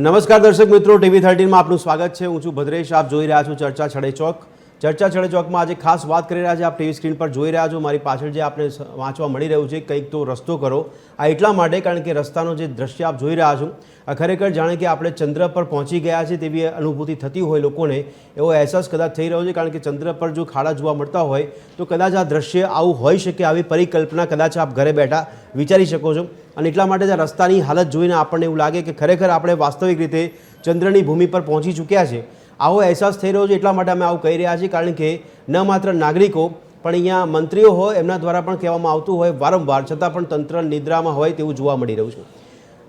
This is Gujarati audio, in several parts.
નમસ્કાર દર્શક મિત્રો, TV13 માં આપનું સ્વાગત છે। હું છું ભદ્રેશ, આપ જોઈ રહ્યા છો ચર્ચા છડે ચોક। ચર્ચા છડે ચોકમાં આજે ખાસ વાત કરી રહ્યા છે। આપ ટીવી સ્ક્રીન પર જોઈ રહ્યા છો, મારી પાછળ જે આપને વાંચવા મળી રહ્યું છે, કંઈક તો રસ્તો કરો। આ એટલા માટે કારણ કે રસ્તાનો જે દ્રશ્ય આપ જોઈ રહ્યા છો, આ ખરેખર જાણે કે આપણે ચંદ્ર પર પહોંચી ગયા છે તેવી અનુભૂતિ થતી હોય લોકોને, એવો અહેસાસ કદાચ થઈ રહ્યો છે। કારણ કે ચંદ્ર પર જો ખાડા જોવા મળતા હોય તો કદાચ આ દ્રશ્ય આવું હોઈ શકે, આવી પરિકલ્પના કદાચ આપ ઘરે બેઠા વિચારી શકો છો। અને એટલા માટે જ રસ્તાની હાલત જોઈને આપણને એવું લાગે કે ખરેખર આપણે વાસ્તવિક રીતે ચંદ્રની ભૂમિ પર પહોંચી ચૂક્યા છે, આવો અહેસાસ થઈ રહ્યો છે। એટલા માટે અમે આવું કહી રહ્યા છીએ, કારણ કે ન માત્ર નાગરિકો પણ અહીંયા મંત્રીઓ હોય એમના દ્વારા પણ કહેવામાં આવતું હોય વારંવાર, છતાં પણ તંત્ર નિદ્રામાં હોય તેવું જોવા મળી રહ્યું છે।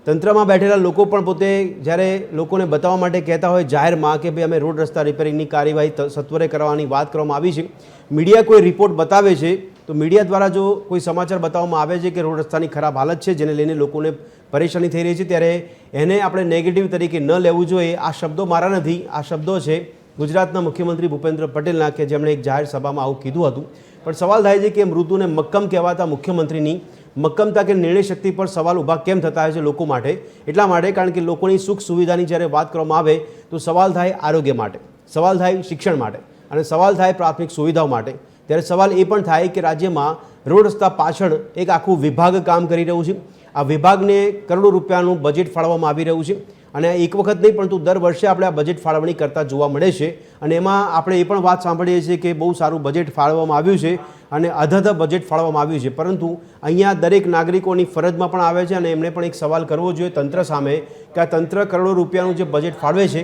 તંત્રમાં બેઠેલા લોકો પણ પોતે જ્યારે લોકોને બતાવવા માટે કહેતા હોય જાહેરમાં કે ભાઈ અમે રોડ રસ્તા રિપેરિંગની કાર્યવાહી સત્વરે કરવાની વાત કરવામાં આવી છે, મીડિયા કોઈ રિપોર્ટ બતાવે છે તો મીડિયા દ્વારા જો કોઈ સમાચાર બતાવવામાં આવે છે કે રોડ રસ્તાની ખરાબ હાલત છે જેને લઈને લોકોને પરેશાની થઈ રહી છે, ત્યારે એને આપણે નેગેટિવ તરીકે ન લેવું જોઈએ। આ શબ્દો મારા નથી, આ શબ્દો છે ગુજરાતના મુખ્યમંત્રી ભૂપેન્દ્ર પટેલના, કે જેમણે એક જાહેર સભામાં આવું કીધું હતું। પણ સવાલ થાય છે કે મૃદુને મક્કમ કહેવાતા મુખ્યમંત્રીની મક્કમતા કે નિર્ણય શક્તિ પર સવાલ ઊભા કેમ થતા હોય છે લોકો માટે? એટલા માટે કારણ કે લોકોની સુખ સુવિધાની જ્યારે વાત કરવામાં આવે તો સવાલ થાય આરોગ્ય માટે, સવાલ થાય શિક્ષણ માટે અને સવાલ થાય પ્રાથમિક સુવિધાઓ માટે। ત્યારે સવાલ એ પણ થાય કે રાજ્યમાં રોડ રસ્તા પાછળ એક આખું વિભાગ કામ કરી રહ્યું છે। આ વિભાગને કરોડો રૂપિયાનું બજેટ ફાળવવામાં આવી રહ્યું છે અને એક વખત નહીં પરંતુ દર વર્ષે આપણે આ બજેટ ફાળવણી કરતા જોવા મળે છે। અને એમાં આપણે એ પણ વાત સાંભળીએ છીએ કે બહુ સારું બજેટ ફાળવવામાં આવ્યું છે અને અધધ બજેટ ફાળવવામાં આવ્યું છે, પરંતુ અહીંયા દરેક નાગરિકોની ફરજમાં પણ આવે છે અને એમણે પણ એક સવાલ કરવો જોઈએ તંત્ર સામે કે આ તંત્ર કરોડો રૂપિયાનું જે બજેટ ફાળવે છે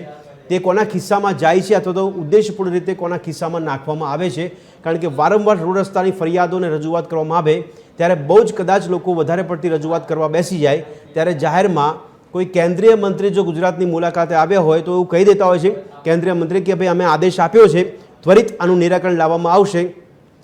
તે કોના ખિસ્સામાં જાય છે અથવા તો ઉદ્દેશપૂર્ણ રીતે કોના ખિસ્સામાં નાખવામાં આવે છે? કારણ કે વારંવાર રોડ રસ્તાની ફરિયાદોને રજૂઆત કરવામાં આવે ત્યારે બહુ જ કદાચ લોકો વધારે પડતી રજૂઆત કરવા બેસી જાય ત્યારે જાહેરમાં કોઈ કેન્દ્રીય મંત્રી જો ગુજરાતની મુલાકાતે આવ્યા હોય તો એવું કહી દેતા હોય છે કેન્દ્રીય મંત્રી કે ભાઈ અમે આદેશ આપ્યો છે, ત્વરિત આનું નિરાકરણ લાવવામાં આવશે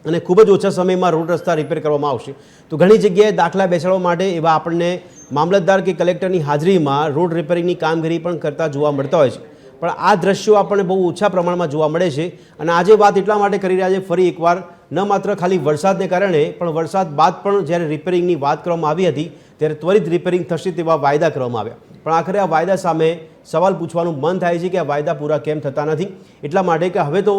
અને ખૂબ જ ઓછા સમયમાં રોડ રસ્તા રિપેર કરવામાં આવશે। તો ઘણી જગ્યાએ દાખલા બેસાડવા માટે એવા આપણને મામલતદાર કે કલેક્ટરની હાજરીમાં રોડ રિપેરિંગની કામગીરી પણ કરતા જોવા મળતા હોય છે, પણ આ દ્રશ્યો આપણને બહુ ઓછા પ્રમાણમાં જોવા મળે છે। અને આજે વાત એટલા માટે કરી રહ્યા છે ફરી એકવાર, ન માત્ર ખાલી વરસાદને કારણે પણ વરસાદ બાદ પણ જ્યારે રિપેરિંગની વાત કરવામાં આવી હતી ત્યારે ત્વરિત રિપેરિંગ થશે તેવા વાયદા કરવામાં આવ્યા, પણ આખરે આ વાયદા સામે સવાલ પૂછવાનું મન થાય છે કે આ વાયદા પૂરા કેમ થતા નથી? એટલા માટે કે હવે તો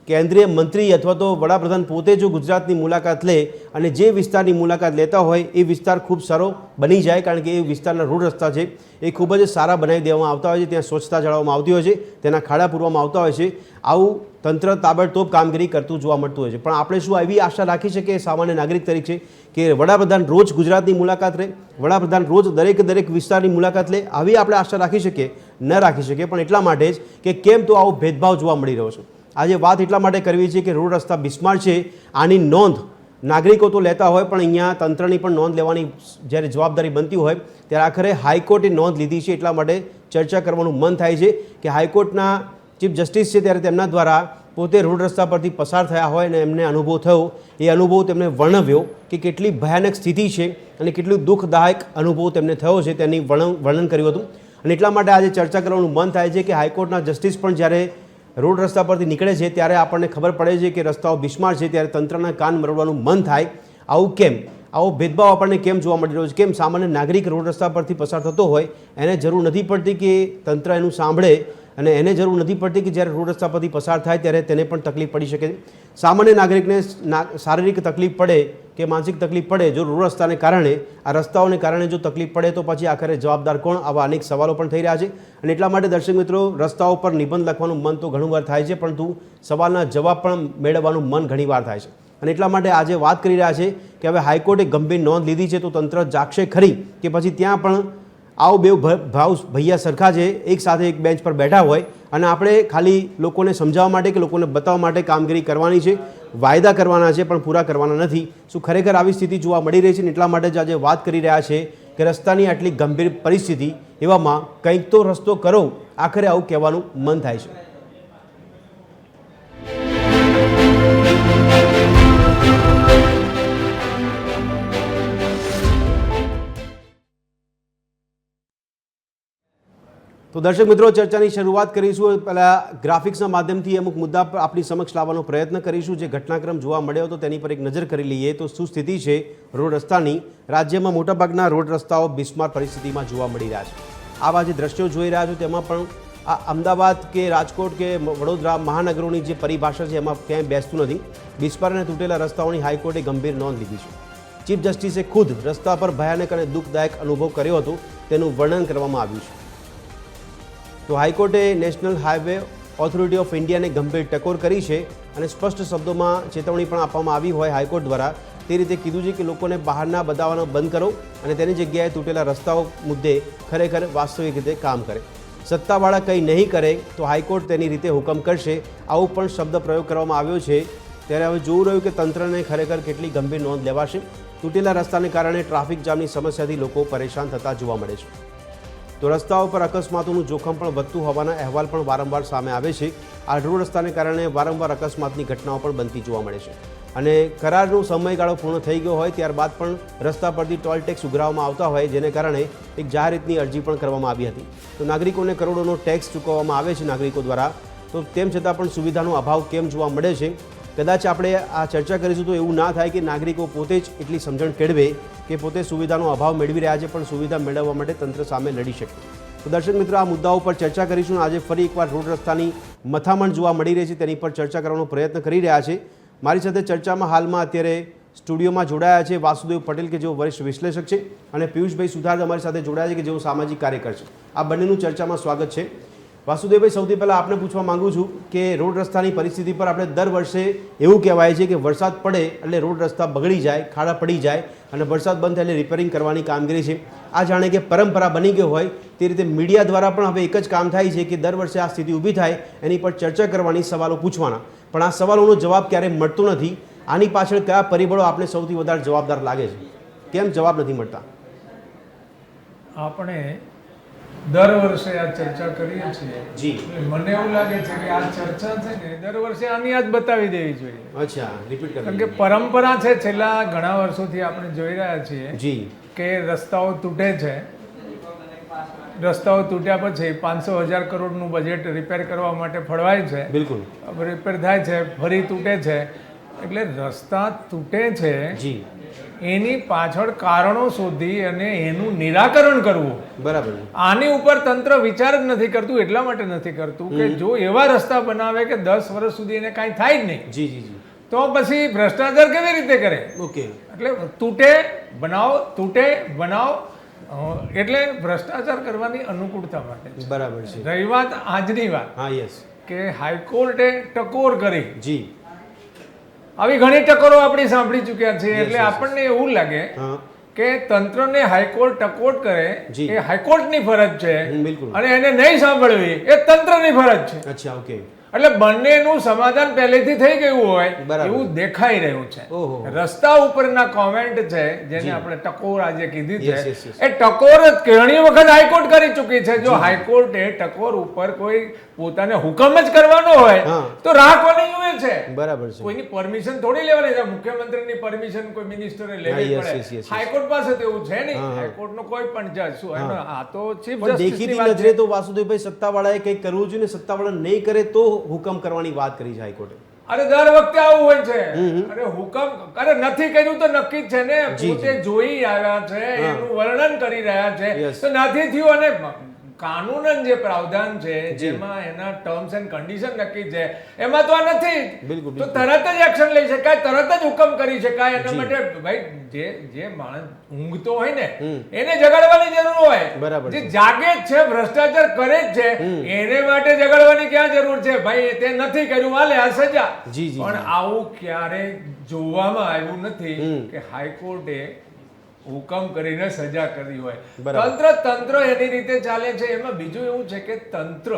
કેન્દ્રીય મંત્રી અથવા તો વડાપ્રધાન પોતે જો ગુજરાતની મુલાકાત લે અને જે વિસ્તારની મુલાકાત લેતા હોય એ વિસ્તાર ખૂબ સારો બની જાય, કારણ કે એ વિસ્તારના રોડ રસ્તા છે એ ખૂબ જ સારા બનાવી દેવામાં આવતા હોય છે, ત્યાં સ્વચ્છતા જાળવવામાં આવતી હોય છે, તેના ખાડા પૂરવામાં આવતા હોય છે। આવું તંત્ર તાબડતોબ કામગીરી કરતું જોવા મળતું હોય છે, પણ આપણે શું એવી આશા રાખી શકીએ સામાન્ય નાગરિક તરીકે કે વડાપ્રધાન રોજ ગુજરાતની મુલાકાત લે, વડાપ્રધાન રોજ દરેક વિસ્તારની મુલાકાત લે? આવી આપણે આશા રાખી શકીએ? ન રાખી શકીએ। પણ એટલા માટે જ કે કેમ તો આવો ભેદભાવ જોવા મળી રહ્યો છે। આજે વાત એટલા માટે કરવી છે કે રોડ રસ્તા બિસ્માર છે, આની નોંધ નાગરિકો તો લેતા હોય પણ અહીંયા તંત્રની પણ નોંધ લેવાની જ્યારે જવાબદારી બનતી હોય ત્યારે આખરે હાઈકોર્ટે નોંધ લીધી છે। એટલા માટે ચર્ચા કરવાનું મન થાય છે કે હાઈકોર્ટના ચીફ જસ્ટિસ છે ત્યારે તેમના દ્વારા પોતે રોડ રસ્તા પરથી પસાર થયા હોય અને એમને અનુભવ થયો, એ અનુભવ તેમને વર્ણવ્યો કે કેટલી ભયાનક સ્થિતિ છે અને કેટલું દુઃખદાયક અનુભવ તેમને થયો છે તેની વર્ણન કર્યું હતું। અને એટલા માટે આજે ચર્ચા કરવાનું મન થાય છે કે હાઈકોર્ટના જસ્ટિસ પણ જ્યારે રોડ રસ્તા પરથી નીકળે છે ત્યારે આપણને ખબર પડે છે કે રસ્તાઓ બિસ્માર છે ત્યારે તંત્રના કાન મરડવાનું મન થાય। આવું કેમ? આવો ભેદભાવ આપણને કેમ જોવા મળી રહ્યો છે? કેમ સામાન્ય નાગરિક રોડ રસ્તા પરથી પસાર થતો હોય એને જરૂર નથી પડતી કે તંત્ર એનું સાંભળે અને એને જરૂર નથી પડતી કે જ્યારે રોડ રસ્તા પરથી પસાર થાય ત્યારે તેને પણ તકલીફ પડી શકે? સામાન્ય નાગરિકને શારીરિક તકલીફ પડે કે માનસિક તકલીફ પડે જો રોડ રસ્તાને કારણે, આ રસ્તાઓને કારણે જો તકલીફ પડે તો પછી આખરે જવાબદાર કોણ? આવા અનેક સવાલો પણ થઈ રહ્યા છે। અને એટલા માટે દર્શક મિત્રો, રસ્તાઓ પર નિબંધ લખવાનું મન તો ઘણીવાર થાય છે, પરંતુ સવાલના જવાબ પણ મેળવવાનું મન ઘણીવાર થાય છે। અને એટલા માટે આજે વાત કરી રહ્યા છે કે હવે હાઈકોર્ટે ગંભીર નોંધ લીધી છે તો તંત્ર જાગશે ખરી કે પછી ત્યાં પણ આવો બે ભાવ ભૈયા સરખા છે, એક સાથે એક બેન્ચ પર બેઠા હોય અને આપણે ખાલી લોકોને સમજાવવા માટે કે લોકોને બતાવવા માટે કામગીરી કરવાની છે, વાયદા કરવાના છે પણ પૂરા કરવાના નથી? શું ખરેખર આવી સ્થિતિ જોવા મળી રહી છે? એટલા માટે જ આજે વાત કરી રહ્યા છે કે રસ્તાની આટલી ગંભીર પરિસ્થિતિ, એવામાં કંઈક તો રસ્તો કરો, આખરે આવું કહેવાનું મન થાય છે। તો દર્શક મિત્રો, ચર્ચાની શરૂઆત કરીશું। પહેલાં ગ્રાફિક્સના માધ્યમથી અમુક મુદ્દા પર આપણી સમક્ષ લાવવાનો પ્રયત્ન કરીશું। જે ઘટનાક્રમ જોવા મળ્યો હતો તેની પર એક નજર કરી લઈએ તો શું સ્થિતિ છે રોડ રસ્તાની? રાજ્યમાં મોટાભાગના રોડ રસ્તાઓ બિસ્માર પરિસ્થિતિમાં જોવા મળી રહ્યા છે। આવા જે દ્રશ્યો જોઈ રહ્યા છો તેમાં પણ આ અમદાવાદ કે રાજકોટ કે વડોદરા મહાનગરોની જે પરિભાષા છે એમાં ક્યાંય બેસતું નથી. વિસ્ફોટ અને તૂટેલા રસ્તાઓની હાઈકોર્ટે ગંભીર નોંધ લીધી છે. ચીફ જસ્ટિસે ખુદ રસ્તા પર ભયાનક અને દુઃખદાયક અનુભવ કર્યો હતો તેનું વર્ણન કરવામાં આવ્યું છે. તો હાઈકોર્ટે નેશનલ હાઈવે ઓથોરિટી ઓફ ઇન્ડિયાને ગંભીર ટકોર કરી છે અને સ્પષ્ટ શબ્દોમાં ચેતવણી પણ આપવામાં આવી હોય હાઈકોર્ટ દ્વારા તે રીતે કીધું છે કે લોકોને બહારના બતાવવાનો બંધ કરો અને તેની જગ્યાએ તૂટેલા રસ્તાઓ મુદ્દે ખરેખર વાસ્તવિક રીતે કામ કરે. સત્તાવાળા કંઈ નહીં કરે તો હાઈકોર્ટ તેની રીતે હુકમ કરશે, આવું પણ શબ્દ પ્રયોગ કરવામાં આવ્યો છે. ત્યારે હવે જોવું રહ્યું કે તંત્રને ખરેખર કેટલી ગંભીર નોંધ લેવાશે. તૂટેલા રસ્તાને કારણે ટ્રાફિક જામની સમસ્યાથી લોકો પરેશાન થતા જોવા મળે છે. તો રસ્તાઓ પર અકસ્માતોનું જોખમ પણ વધતું હોવાના અહેવાલ પણ વારંવાર સામે આવે છે. આ રોડ રસ્તાને કારણે વારંવાર અકસ્માતની ઘટનાઓ પણ બનતી જોવા મળે છે. અને કરારનો સમયગાળો પૂર્ણ થઈ ગયો હોય ત્યારબાદ પણ રસ્તા પરથી ટોલ ટેક્સ ઉઘરાવવામાં આવતા હોય, જેને કારણે એક જાહેર હિતની અરજી પણ કરવામાં આવી હતી. તો નાગરિકોને કરોડોનો ટેક્સ ચૂકવવામાં આવે છે નાગરિકો દ્વારા, તો તેમ છતાં પણ સુવિધાનો અભાવ કેમ જોવા મળે છે? કદાચ આપણે આ ચર્ચા કરીશું તો એવું ના થાય કે નાગરિકો પોતે જ એટલી સમજણ કેળવે કે પોતે સુવિધાનો અભાવ મેળવી રહ્યા છે પણ સુવિધા મેળવવા માટે તંત્ર સામે લડી શકે. તો દર્શક મિત્રો, આ મુદ્દાઓ પર ચર્ચા કરીશું. આજે ફરી એકવાર રોડ રસ્તાની મથામણ જોવા મળી રહી છે, તેની પર ચર્ચા કરવાનો પ્રયત્ન કરી રહ્યા છે. મારી સાથે ચર્ચામાં હાલમાં અત્યારે સ્ટુડિયોમાં જોડાયા છે વાસુદેવ પટેલ કે જેઓ વરિષ્ઠ વિશ્લેષક છે અને પિયુષભાઈ સુથાર અમારી સાથે જોડાયા છે કે જેઓ સામાજિક કાર્યકર છે. આ બંનેનું ચર્ચામાં સ્વાગત છે. વાસુદેવભાઈ, સૌથી પહેલાં આપને પૂછવા માગું છું કે રોડ રસ્તાની પરિસ્થિતિ પર આપણે દર વર્ષે એવું કહેવાય છે કે વરસાદ પડે એટલે રોડ રસ્તા બગડી જાય, ખાડા પડી જાય અને વરસાદ બંધ થાય એટલે રિપેરિંગ કરવાની કામગીરી છે. આ જાણે કે પરંપરા બની ગઈ હોય તે રીતે મીડિયા દ્વારા પણ હવે એક જ કામ થાય છે કે દર વર્ષે આ સ્થિતિ ઊભી થાય એની પર ચર્ચા કરવાની, સવાલો પૂછવાના, પણ આ સવાલોનો જવાબ ક્યારેય મળતો નથી. આની પાછળ કયા પરિબળો આપને સૌથી વધારે જવાબદાર લાગે છે? કેમ જવાબ નથી મળતા? આપણે દર વર્ષે આ ચર્ચા કરીએ છીએ જી. મને એવું લાગે છે કે આ ચર્ચા છે ને દર વર્ષે આની જ બતાવી દેવી જોઈએ. અચ્છા, રિપીટ કારણ કે પરંપરા છે, છેલ્લા ઘણા વર્ષોથી આપણે જોઈ રહ્યા છીએ જી કે રસ્તાઓ તૂટે છે. રસ્તાઓ તૂટ્યા પછી 500,000 કરોડનું બજેટ રિપેર કરવા માટે ફળવાય છે. બિલકુલ રિપેર થાય છે, ફરી તૂટે છે. એટલે રસ્તા તૂટે છે જી, એની પાછળ કારણો શોધી અને એનું નિરાકરણ કરવું. બરાબર. આની ઉપર તંત્ર વિચાર જ નથી કરતું. એટલા માટે નથી કરતું કે જો એવા રસ્તા બનાવે કે 10 વર્ષ સુધી એને કાંઈ થાય જ નહીં, જી જી જી, તો પછી ભ્રષ્ટાચાર કેવી રીતે કરે? ઓકે. એટલે તૂટે બનાવો, તૂટે બનાવો, એટલે ભ્રષ્ટાચાર કરવાની અનુકૂળતા માટે. બરાબર છે. રહી વાત આજની વાત, હા, યસ, કે હાઈકોર્ટે ટકોર કરી, જી, આવી ઘણી ટકોરો આપણે સાંભળી ચૂક્યા છે. એટલે આપણને એવું લાગે હા, કે તંત્રને હાઈકોર્ટ ટકોર કરે જી. એ હાઈકોર્ટની ફરજ છે બિલકુલ. અને એને નહીં સાંભળવી એ તંત્રની ફરજ છે. અચ્છા, ઓકે. એટલે બંનેનું સમાધાન પહેલેથી થઈ ગયું હોય બરાબર. એવું દેખાઈ રહ્યું છે. ઓહો. રસ્તા ઉપરના કોમેન્ટ છે જેને આપણે ટકોર આજે કીધી Yes, છે, yes, yes. એ ટકોર ઘણી વખત હાઈકોર્ટ કરી ચૂકી છે. જો હાઈકોર્ટે ટકોર ઉપર કોઈ પોતાને હુકમ જ કરવાનો હોય હા. તો રાહ કોની જુએ છે? બરાબર છે. કોઈની પરમિશન થોડી લેવાની છે. મુખ્યમંત્રીની પરમિશન કોઈ મિનિસ્ટરે લેવી yes, પડે. yes, yes, yes. હાઈકોર્ટ પાસે તો એવું છે નહીં. હા, હા. હાઈકોર્ટનો કોઈ પણ જજ શું એનો આ તો ચીફ પણ જસ્ટિસની દેખીતી વાત નજરે છે. તો વાસુદેવભાઈ સત્તાવાળાએ કંઈક કરવું જોઈએ ને સત્તાવાળા નહીં કરે તો હુકમ કરવાની વાત કરી છે હાઈકોર્ટે. અરે દર વખતે આવું હોય છે. અરે હુકમ અરે નથી કર્યું તો નક્કી જ છે ને. જી, પોતે જોઈ આવ્યા છે, એનું વર્ણન કરી રહ્યા છે. Yes. તો નથી થયું અને કાનૂનન જે પ્રાવધાન છે જેમાં એના ટર્મ્સ એન્ડ કન્ડિશન નક્કી છે એમાં તો આ નથી જ. બિલકુલ, તો બિલકુલ. તરત જ એક્શન લઈ શકાય, તરત જ હુકમ કરી શકાય. એના જી. માટે ભાઈ જે માણસ ઊંઘતો હોય ને એને જગાડવાની જરૂર હોય. બરાબર જે છે. જાગે જ છે, ભ્રષ્ટાચાર કરે જ છે, એને માટે જગાડવાની ક્યાં જરૂર છે? ભાઈ તે નથી કર્યું, હાલે આ સજા. જી, જી, પણ આવું ક્યારેય જોવામાં આવ્યું નથી કે હાઈકોર્ટે હુકમ કરીને સજા કરી હોય. બરાબર. તંત્ર એની રીતે ચાલે છે. એમાં બીજું એવું છે કે તંત્ર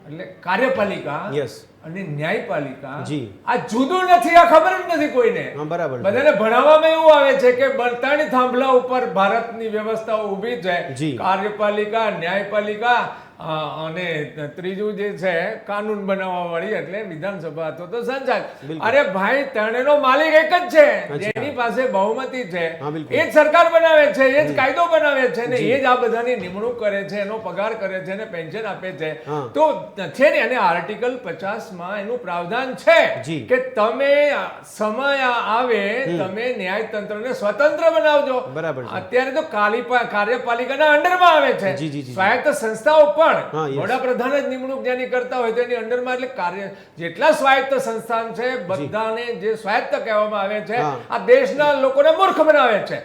એટલે કાર્યપાલિકા યસ, અને ન્યાયપાલિકા જી. આ જુદું નથી. આ ખબર જ નથી કોઈને. હા, બરાબર છે. બધાને ભણાવવામાં એવું આવે છે કે બળતાની થાંભલા ઉપર ભારતની વ્યવસ્થાઓ ઊભી છે. જી. કાર્યપાલિકા, ન્યાયપાલિકા અને ત્રીજું જે છે કાનૂન બનાવવા વાળી એટલે વિધાનસભા અથવા તો સંસદ. અરે ભાઈ ત્રણેયનો માલિક એક જ છે, જેની પાસે બહુમતી છે એ જ સરકાર બનાવે છે, એ જ કાયદો બનાવે છે ને એ જ આ બધાની નિમણૂક કરે છે, એનો પગાર કરે છે ને પેન્શન આપે છે. તો છે ને, અને આર્ટિકલ 50 માં એનું પ્રાવધાન છે કે તમે સમય આવે તમે ન્યાયતંત્રને સ્વતંત્ર બનાવજો. અત્યારે તો કાર્યપાલિકાના અંડરમાં આવે છે. સ્વાયત્ત સંસ્થાઓ પણ વડાપ્રધાન જ નિમણૂક જેની કરતા હોય તો એની અંડરમાં, એટલે જેટલા સ્વાયત્ત સંસ્થાન છે બધાને જે સ્વાયત્ત કહેવામાં આવે છે આ દેશના લોકોને મૂર્ખ બનાવે છે.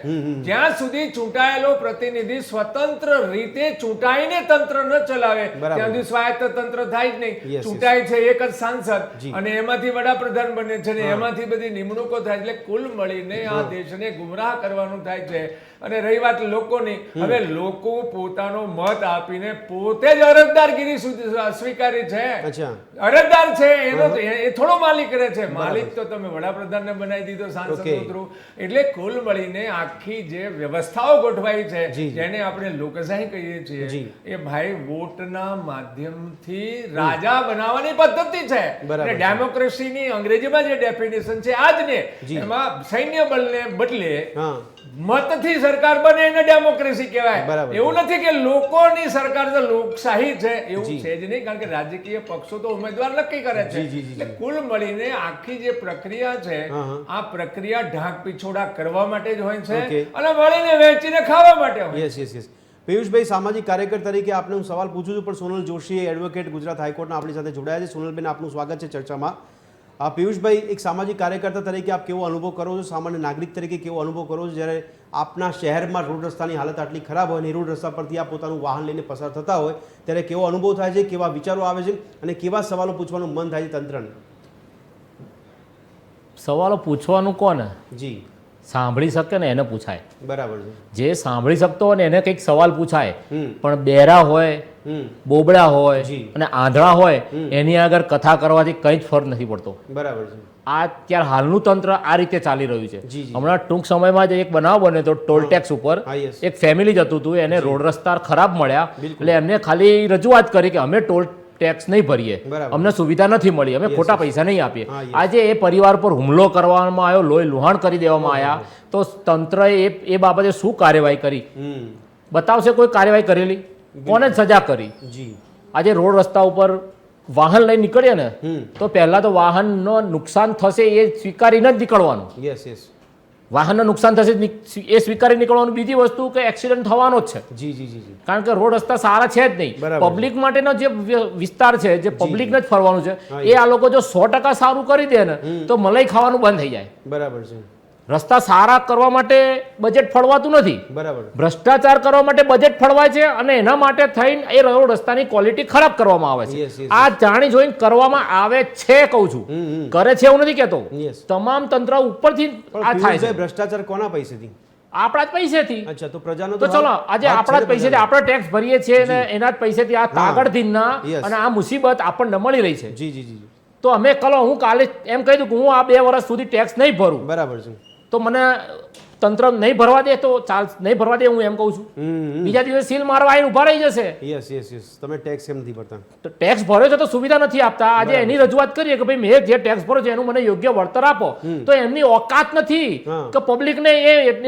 જ્યાં સુધી ચૂંટાયેલો પ્રતિનિધિ સ્વતંત્ર રીતે ચૂંટાઈને તંત્ર ન ચલાવે ત્યાં સુધી સ્વાયત્ત તંત્ર થાય જ નહીં. ચૂંટાય છે એક જ સાંસદ અને એમાંથી વડાપ્રધાન બને છે ને એમાંથી બધી નિમણૂકો થાય, એટલે કુલ મળીને આ દેશને ગુમરાહ કરવાનું થાય છે. અને રહી વાત લોકોની, હવે લોકો પોતાનો મત આપીને પોતે જ અરજદારગીરી સ્વીકારી છે. અરજદાર છે એનો એ થોડો માલિક રહે છે. માલિક તો તમે વડાપ્રધાનને બનાવી દીધો સાંસદ થ્રુ. એટલે કુલ મળીને આખી જે વ્યવસ્થાઓ ગોઠવાઈ છે જેને આપણે લોકશાહી કહીએ છીએ એ ભાઈ વોટના માધ્યમથી રાજા બનાવવાની પદ્ધતિ છે. અને ડેમોક્રેસીની અંગ્રેજીમાં જે ડેફિનેશન છે આજને એમાં સૈન્ય બળને બદલે મતથી સરકાર બને એને ડેમોક્રેસી કહેવાય. એવું નથી કે લોકોની સરકાર તો લોકશાહી છે, એવું છે જ નહીં, કારણ કે રાજકીય પક્ષો તો ઉમેદવાર નક્કી કરે છે. એટલે કુલ મળીને આખી જે પ્રક્રિયા છે આ પ્રક્રિયા ઢાંક પીછોડા કરવા માટે જ હોય છે અને મળીને વહેંચીને ખાવા માટે હોય. Yes yes yes. પિયુષભાઈ, સામાજિક કાર્યકર તરીકે આપને હું સવાલ પૂછું છું, પણ સોનલ જોશી એડવોકેટ ગુજરાત હાઈકોર્ટના આપણી સાથે જોડાયા છે. સોનલબેન, આપનું સ્વાગત છે ચર્ચામાં. પિયુષભાઈ, એક સામાજિક કાર્યકર્તા તરીકે આપ કેવો અનુભવ કરો છો, સામાન્ય નાગરિક તરીકે કેવો અનુભવ કરો છો જ્યારે આપના શહેરમાં રોડ રસ્તાની હાલત આટલી ખરાબ હોય અને રોડ રસ્તા પરથી આપ પોતાનું વાહન લઈને પસાર થતા હોય ત્યારે કેવો અનુભવ થાય છે, કેવા વિચારો આવે છે અને કેવા સવાલો પૂછવાનું મન થાય છે તંત્રને? સવાલો પૂછવાનું કોને જી સાંભળી શકે ને એને પૂછાય. બરાબર છે. જે સાંભળી શકતો હોય ને એને કંઈક સવાલ પૂછાય, પણ બેરા હોય, બોબડા હોય અને આંધળા હોય એની આગળ કથા કરવાથી કંઈ જ ફરક નથી પડતો. બરાબર છે. આ અત્યારે હાલનું તંત્ર આ રીતે ચાલી રહ્યું છે. હમણાં ટૂંક સમયમાં જ એક બનાવ બન્યો તો ટોલ ટેક્સ ઉપર એક ફેમિલી જતું હતું, એને રોડ રસ્તા ખરાબ મળ્યા એટલે એમને ખાલી રજૂઆત કરી કે અમે ટોલ ટેક્સ નહીં ભરીએ, અમને સુવિધા નથી મળી, અમે ખોટા પૈસા નહીં આપીએ. આજે એ પરિવાર પર હુમલો કરવામાં આવ્યો, લોહી લુહાણ કરી દેવામાં આવ્યા, તો તંત્રએ એ બાબતે શું કાર્યવાહી કરી બતાવશે? કોઈ કાર્યવાહી કરેલી? કોને સજા કરી? આજે રોડ રસ્તા ઉપર વાહન લઈને નીકળીએ ને તો પહેલા તો વાહનનો નુકસાન થશે એ સ્વીકારીને જ નીકળવાનું. Yes yes. વાહનને નુકસાન થશે એ સ્વીકારી નીકળવાનું. બીજી વસ્તુ કે એક્સિડન્ટ થવાનો જ છે. જી જી જી. કારણ કે રોડ રસ્તા સારા છે જ નહીં. પબ્લિક માટેનો જે વિસ્તાર છે, જે પબ્લિકને જ ફરવાનું છે, એ આ લોકો જો 100% સારું કરી દે ને તો મલાઈ ખાવાનું બંધ થઈ જાય. બરાબર છે. રસ્તા સારા કરવા માટે બજેટ ફળવાતું નથી. બરાબર. ભ્રષ્ટાચાર કરવા માટે બજેટ ફળવાય છે અને એના માટે થઈને એ રોડ રસ્તાની ક્વોલિટી ખરાબ કરવામાં આવે છે. આ જાણી જોઈને કરવામાં આવે છે, કહું છું. કરે છે એવું નથી કહેતો. તમામ તંત્ર ઉપરથી આ થાય છે. ભ્રષ્ટાચાર કોના પૈસેથી? આપણા જ પૈસેથી. અચ્છા, તો પ્રજાનો તો ચલો આજે આપણા જ પૈસેથી આપણે ટેક્સ ભરીએ છીએ અને એના જ પૈસેથી આ તાગડધીનના અને આ મુસીબત આપણને મળી રહી છે. જી જી જી. તો અમે હું કાલે એમ કહી દઉં કે હું આ 2 વર્ષ સુધી ટેક્સ નહીં ભરું. બરાબર છે. તો મને તંત્ર નહીં ભરવા દે તો નહીં ભરવા દે, હું એમ કહું છું. બીજા દિવસે સીલ મારવા આવીને ઉભા રહી જશે. Yes yes yes. તમે ટેક્સ કેમ નથી ભરતા? તો ટેક્સ ભર્યો છે તો સુવિધા નથી આપતા. આજે એની રજૂઆત કરીએ કે ભાઈ મેં જે ટેક્સ ભર્યો છે એનું મને યોગ્ય વળતર આપો, તો એમની ઓકાત નથી કે પબ્લિકને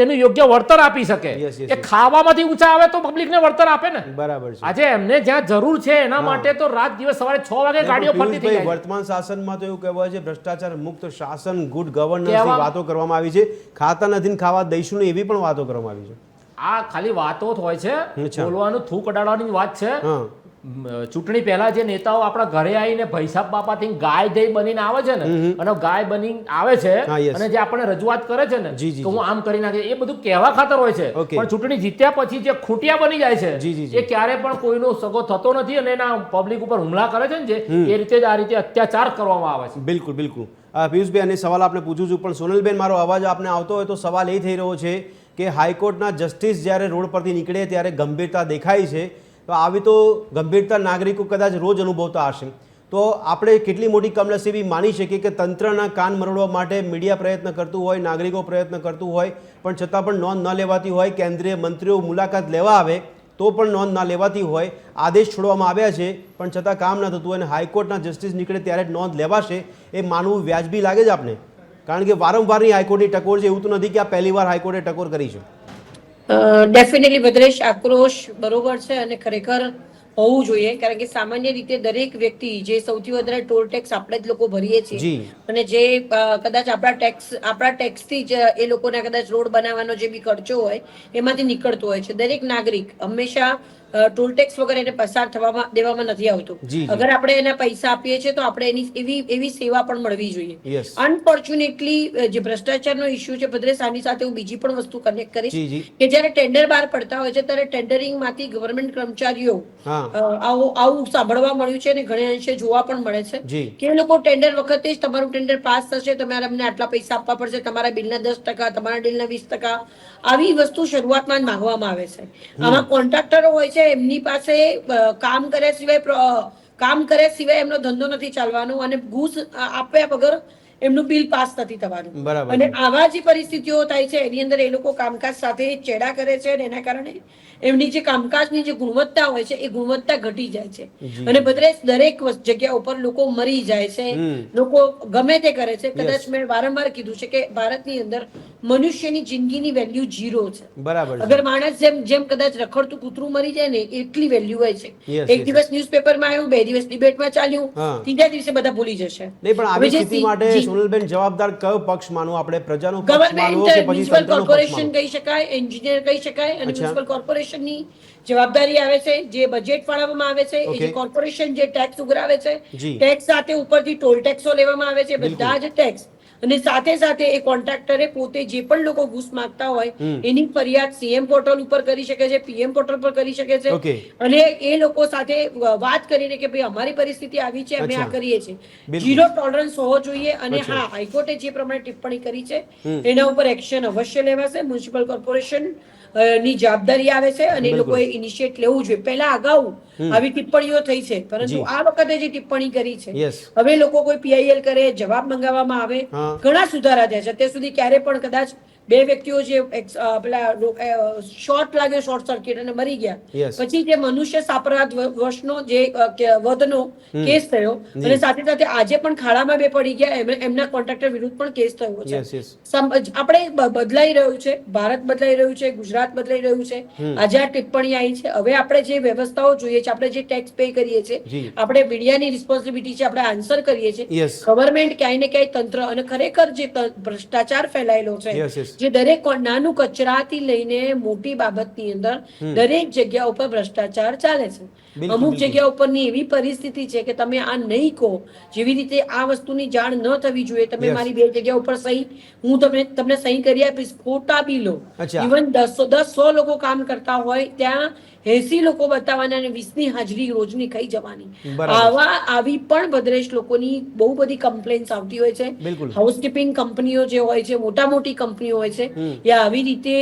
એનું યોગ્ય વળતર આપી શકે. એ ખાવામાંથી ઊંચા આવે તો પબ્લિકને વળતર આપે ને. બરાબર છે. આજે એમને જ્યાં જરૂર છે એના માટે તો રાત દિવસ સવારે 6 વાગે ગાડીઓ ફરતી થઈ જાય. વર્તમાન શાસનમાં તો એવું કહેવાય છે ભ્રષ્ટાચાર મુક્ત શાસન, ગુડ ગવર્નન્સની વાતો કરવામાં આવી છે. ખાતા નથી ને ખાવા દઈશું ને એવી પણ વાતો કરવામાં આવી છે. આ ખાલી વાતો જ હોય છે, બોલવાનું થૂક અડાડવાની વાત છે. ચૂંટણી પહેલા જે નેતાઓ આપણા ઘરે આવીને ભૈસાબ બાપાથી ગાય દઈ બનીને આવે છે ને અને ગાય બની આવે છે અને જે આપણને રજૂઆત કરે છે ને કે હું આમ કરી નાખે, એ બધું કહેવા ખાતર હોય છે. પણ ચૂંટણી જીત્યા પછી જે ખૂટિયા બની જાય છે એ ક્યારે પણ કોઈનો સગો થતો નથી અને એના પબ્લિક ઉપર હુમલા કરે છે ને જે એ રીતે જ આ રીતે અત્યાચાર કરવામાં આવે છે. બિલકુલ બિલકુલ. પિયુષભાઈ, અને સવાલ આપણે પૂછું છું, પણ સોનલબેન મારો અવાજ આપને આવતો હોય તો સવાલ એ થઈ રહ્યો છે કે હાઈકોર્ટના જસ્ટિસ જ્યારે રોડ પરથી નીકળે ત્યારે ગંભીરતા દેખાય છે, તો આવી તો ગંભીરતા નાગરિકો કદાચ રોજ અનુભવતા હશે. તો આપણે કેટલી મોટી કમનસીબી માની શકીએ કે તંત્રના કાન મરોડવા માટે મીડિયા પ્રયત્ન કરતું હોય, નાગરિકો પ્રયત્ન કરતું હોય, પણ છતાં પણ નોંધ ન લેવાતી હોય, કેન્દ્રીય મંત્રીઓ મુલાકાત લેવા આવે તો પણ નોંધ ના લેવાતી હોય, આદેશ છોડવામાં આવ્યા છે પણ છતાં કામ ન થતું અને હાઈકોર્ટના જસ્ટિસ નીકળે ત્યારે જ નોંધ લેવાશે, એ માનવું વ્યાજબી લાગે છે આપને? કારણ કે વારંવારની હાઈકોર્ટની ટકોર છે, એવું તો નથી કે આ પહેલી વાર હાઈકોર્ટે ટકોર કરી છે. ડેફિનેટલી ભદ્રેશ, આક્રોશ બરોબર છે અને ખરેખર હોવું જોઈએ, કારણ કે સામાન્ય રીતે દરેક વ્યક્તિ જે સૌથી વધારે ટોલ ટેક્સ આપણે જ લોકો ભરીએ છીએ અને જે કદાચ આપણા ટેક્સથી જ એ લોકોને કદાચ રોડ બનાવવાનો જે બી ખર્ચો હોય એમાંથી નીકળતો હોય છે. દરેક નાગરિક હંમેશા ટોલ ટેક્સ વગર એને પસાર દેવામાં નથી આવતું. અગર આપણે એના પૈસા આપીએ છીએ તો આપણે એની એવી સેવા પણ મળવી જોઈએ. અનફોર્ચ્યુનેટલી જે ભ્રષ્ટાચારનો ઇસ્યુ છે ભદ્રેશ, આની સાથે હું બીજી પણ વસ્તુ કનેક્ટ કરીશ કે જયારે ટેન્ડર બહાર પડતા હોય છે ત્યારે ટેન્ડરિંગ માંથી ગવર્મેન્ટ કર્મચારીઓ આવું સાંભળવા મળ્યું છે અને ઘણા અંશે જોવા પણ મળે છે કે એ લોકો ટેન્ડર વખતે જ તમારું ટેન્ડર પાસ થશે, તમારે અમને આટલા પૈસા આપવા પડશે, તમારા બિલના 10%, તમારા બિલના 20%, આવી વસ્તુ શરૂઆતમાં જ માંગવામાં આવે છે. આમાં કોન્ટ્રાક્ટરો હોય છે, એમની પાસે કામ કર્યા સિવાય એમનો ધંધો નથી ચાલવાનો અને ઘૂસ આપ્યા વગર એમનું બિલ પાસ નથી થવાનું. અને આવા જે પરિસ્થિતિઓ થાય છે એની અંદર એ લોકો કામકાજ સાથે ચેડા કરે છે અને એના કારણે એમની જે કામકાજની જે ગુણવત્તા હોય છે એ ગુણવત્તા ઘટી જાય છે અને ભદ્રેશ દરેક જગ્યા ઉપર લોકો મરી જાય છે, લોકો ગમે તે કરે છે. કદાચ મેં વારંવાર કીધું છે કે ભારતની અંદર મનુષ્યની જિંદગીની વેલ્યુ 0 છે. અગર માણસ જેમ કદાચ રખડતું કૂતરું મરી જાય ને એટલી વેલ્યુ હોય છે. એક દિવસ ન્યૂઝપેપરમાં આવ્યું, 2 દિવસ ડિબેટમાં ચાલ્યું, ત્રીજા દિવસે બધા ભૂલી જશે. પણ આવી સ્થિતિ માટે સોનલબેન જવાબદાર કયો પક્ષ માનવો આપણે? પ્રજાનો પક્ષ માનવો કે પછી મ્યુનિસિપલ કોર્પોરેશન કહી શકાય, એન્જિનિયર કહી શકાય અને મ્યુનિસિપલ કોર્પોરેશનની જવાબદારી આવે છે. જે બજેટ ફાળવવામાં આવે છે, એ જે કોર્પોરેશન જે ટેક્સ ઉઘરાવે છે, ટેક્સ સાથે ઉપરથી ટોલ ટેક્સો લેવામાં આવે છે, બધા જ ટેક્સ, અને સાથે સાથે એ કોન્ટ્રાક્ટરે પોતે જે પણ લોકો ઘૂસ માંગતા હોય એની ફરિયાદ સીએમ પોર્ટલ ઉપર કરી શકે છે, પીએમ પોર્ટલ પર કરી શકે છે અને એ લોકો સાથે વાત કરીને કે ભાઈ અમારી પરિસ્થિતિ આવી છે, અમે આ કરીએ છીએ. 0 ટોલરન્સ હોવો જોઈએ. અને હા, હાઈકોર્ટે જે પ્રમાણે ટિપ્પણી કરી છે એના ઉપર એક્શન અવશ્ય લેવાશે. મ્યુનિસિપલ કોર્પોરેશન ની જવાબદારી આવે છે અને એ લોકોએ ઇનિશિયેટ લેવું જોઈએ. પહેલા અગાઉ આવી ટિપ્પણીઓ થઈ છે, પરંતુ આ વખતે જે ટિપ્પણી કરી છે, હવે લોકો કોઈ પીઆઈએલ કરે, જવાબ મંગાવવામાં આવે, ઘણા સુધારા થયા છે. અત્યાર સુધી ક્યારે પણ કદાચ 2 વ્યક્તિઓ જે શોર્ટ લાગ્યો, શોર્ટ સર્કિટ અને મરી ગયા, પછી જે મનુષ્ય સાપરાધ વર્ષનો જે વધનો કેસ થયો અને સાથે સાથે આજે પણ ખાડામાં 2 પડી ગયા, એમના કોન્ટ્રાક્ટર વિરુદ્ધ પણ કેસ થયો છે. આપણે બદલાઈ રહ્યું છે, ભારત બદલાઈ રહ્યું છે, ગુજરાત બદલાઈ રહ્યું છે. આજે આ ટિપ્પણી આવી છે. હવે આપણે જે વ્યવસ્થાઓ જોઈએ છે, આપણે જે ટેક્સ પે કરીએ છીએ, આપણે મીડિયાની રિસ્પોન્સિબિલિટી છે, આપણે આન્સર કરીએ છીએ. ગવર્મેન્ટ ક્યાંય ને ક્યાંય તંત્ર અને ખરેખર જે ભ્રષ્ટાચાર ફેલાયેલો છે, જે દરેક નાનું કચરાથી લઈને મોટી બાબતની અંદર દરેક જગ્યા ઉપર ભ્રષ્ટાચાર ચાલે છે. અમુક જગ્યા ઉપરની એવી પરિસ્થિતિ છે કે તમે આ નહીં કહો, જેવી રીતે આ વસ્તુની જાણ ન થવી જોઈએ, તમે મારી 2 જગ્યા ઉપર સહી, હું તમને સહી કરી આપીશ, ખોટા બિલો, ઇવન 10-100 લોકો કામ કરતા હોય ત્યાં 80 લોકો બતાવવાના અને 20ની હાજરી રોજની ખાઈ જવાની. આવી પણ ભદ્રેશ લોકોની બહુ બધી કમ્પ્લેન્ટ્સ આવતી હોય છે. હાઉસકીપિંગ કંપનીઓ જે હોય છે, મોટી કંપનીઓ હોય છે, એ આવી રીતે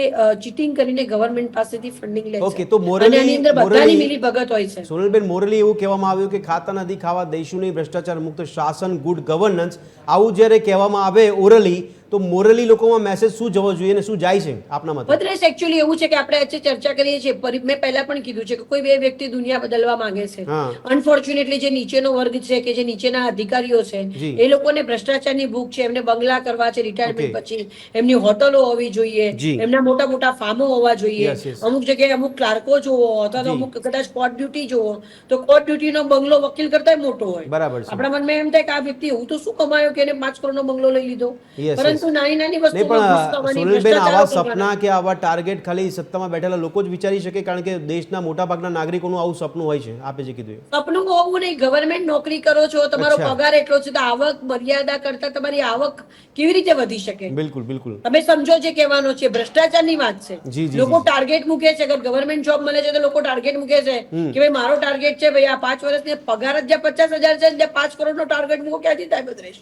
ચીટિંગ કરીને ગવર્મેન્ટ પાસેથી ફંડિંગ લે છે અને આની અંદર બધાની મિલીભગત હોય છે. સોનલબેન, મોરલી એવું કહેવામાં આવ્યું કે ખાતા નથી ખાવા દઈશું નહીં, ભ્રષ્ટાચાર મુક્ત શાસન, ગુડ ગવર્નન્સ, આવું જ્યારે કહેવામાં આવે ઓરલી, તો મોરલી લોકોમાં મેસેજ શું જવો જોઈએ અને શું જાય છે આપના મતે? ભદ્રેશ, એકચ્યુઅલી એવું છે કે આપણે આજે ચર્ચા કરીએ છીએ, મેં પહેલા પણ કીધું છે કે કોઈ 2 વ્યક્તિ દુનિયા બદલવા માંગે છે. અનફોર્ચ્યુનેટલી જે નીચેનો વર્ગ છે કે જે નીચેના અધિકારીઓ છે, એ લોકોને ભ્રષ્ટાચારની ભૂખ છે, એમને બંગલા કરવા છે રિટાયરમેન્ટ પછી, એમની હોટલો હોવી જોઈએ, એમના મોટા મોટા ફાર્મો હોવા જોઈએ, અમુક જગ્યાએ અમુક ક્લાર્કો જોવો અથવા તો અમુક કદાચ કોર્ટ ડ્યુટી જોવો તો કોર્ટ ડ્યુટીનો બંગલો વકીલ કરતા મોટો હોય. આપણા મનમાં એમ થાય કે આ વ્યક્તિ એવું તો શું કમાયો કે એને 5 કરોડનો બંગલો લઈ લીધો. પરંતુ નાની સોનલબેન, આવા સપના કે આવા ટાર્ગેટ ખાલી સત્તામાં બેઠેલા લોકો જ વિચારી શકે? કારણ કે દેશના મોટા ભાગના નાગરિકોનું આવું સપનું હોય છે. આપે જે કીધું સપનું હોવું નહીં. ગવર્મેન્ટ નોકરી કરો છો, તમારો પગાર એટલો છે, તો આવક મર્યાદા કરતા તમારી આવક કેવી રીતે વધી શકે? બિલકુલ. તમે સમજો જે કહેવાનો છે, ભ્રષ્ટાચારની વાત છે. લોકો ટાર્ગેટ મૂકે છે. અગર ગવર્મેન્ટ જોબ મળે છે તો લોકો ટાર્ગેટ મૂકે છે કે ભાઈ મારો ટાર્ગેટ છે, ભાઈ આ 5 વર્ષની પગાર જ જ્યાં 50,000 છે, ત્યાં 5 કરોડનો ટાર્ગેટ મૂકો, ક્યાંથી થાય ભદ્રેશ?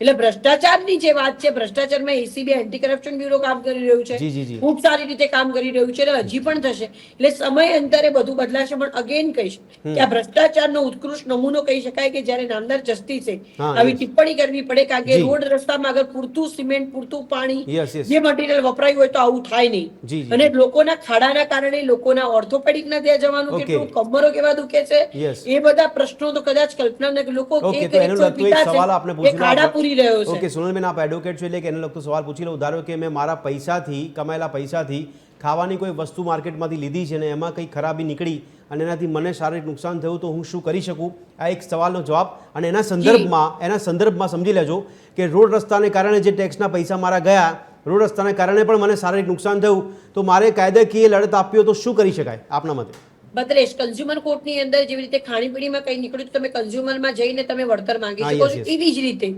એટલે ભ્રષ્ટાચારની જે વાત છે, ભ્રષ્ટાચારમાં એસીબી એન્ટી કરપ્શન બ્યુરો કામ કરી રહ્યું છે, જી, જી, જી. ખૂબ સારી રીતે કામ કરી રહ્યું છે અને હજી પણ થશે. એટલે સમય અંતરે બધું બદલાશે. પણ અગેન કહીશ કે આ ભ્રષ્ટાચારનો ઉત્કૃષ્ટ નમૂનો કહી શકાય કે જ્યારે નામદાર જસ્ટિસે આવી ટિપ્પણી કરવી પડે, કારણ કે રોડ રસ્તામાં અગર પૂરતું સિમેન્ટ, પૂરતું પાણી, Yes, yes. જે મટીરિયલ વપરાયું હોય તો આવું થાય જી, નહીં. જી. અને લોકોના ખાડાના કારણે લોકોના ઓર્થોપેડિક ના ત્યાં જવાનું Okay. કેટલું, કમરો કેવા દુખે છે, Yes. એ બધા પ્રશ્નો તો કદાચ કલ્પના ન લોકો ઓકે, એક તો એનો લગતો એક પિતા સવાલ આપણે છે, એ પૂછી ખાડા પૂરી રહ્યો છે. ઓકે સોનલબેન, આપ એડવોકેટ છો એટલે કે એનો લગતો સવાલ પૂછી લઉં. ધારો કે મેં મારા પૈસાથી, કમાયેલા પૈસાથી ખાવાની કોઈ વસ્તુ માર્કેટમાંથી લીધી છે ને એમાં કંઈ ખરાબી નીકળી અને એનાથી મને શારીરિક નુકસાન થયું, તો હું શું કરી શકું? આ એક સવાલનો જવાબ. અને એના સંદર્ભમાં સમજી લેજો કે રોડ રસ્તાને કારણે જે ટેક્સના પૈસા મારા ગયા, રોડ રસ્તાને કારણે પણ મને શારીરિક નુકસાન થયું, તો મારે કાયદાકીય લડત આપવી તો શું કરી શકાય આપના મતે? ભદ્રેશ, કન્ઝ્યુમર કોર્ટની અંદર જેવી રીતે ખાણીપીણીમાં કઈ નીકળ્યું તો તમે કન્ઝ્યુમરમાં જઈને તમે વળતર માંગી શકો છો, એવી જ રીતે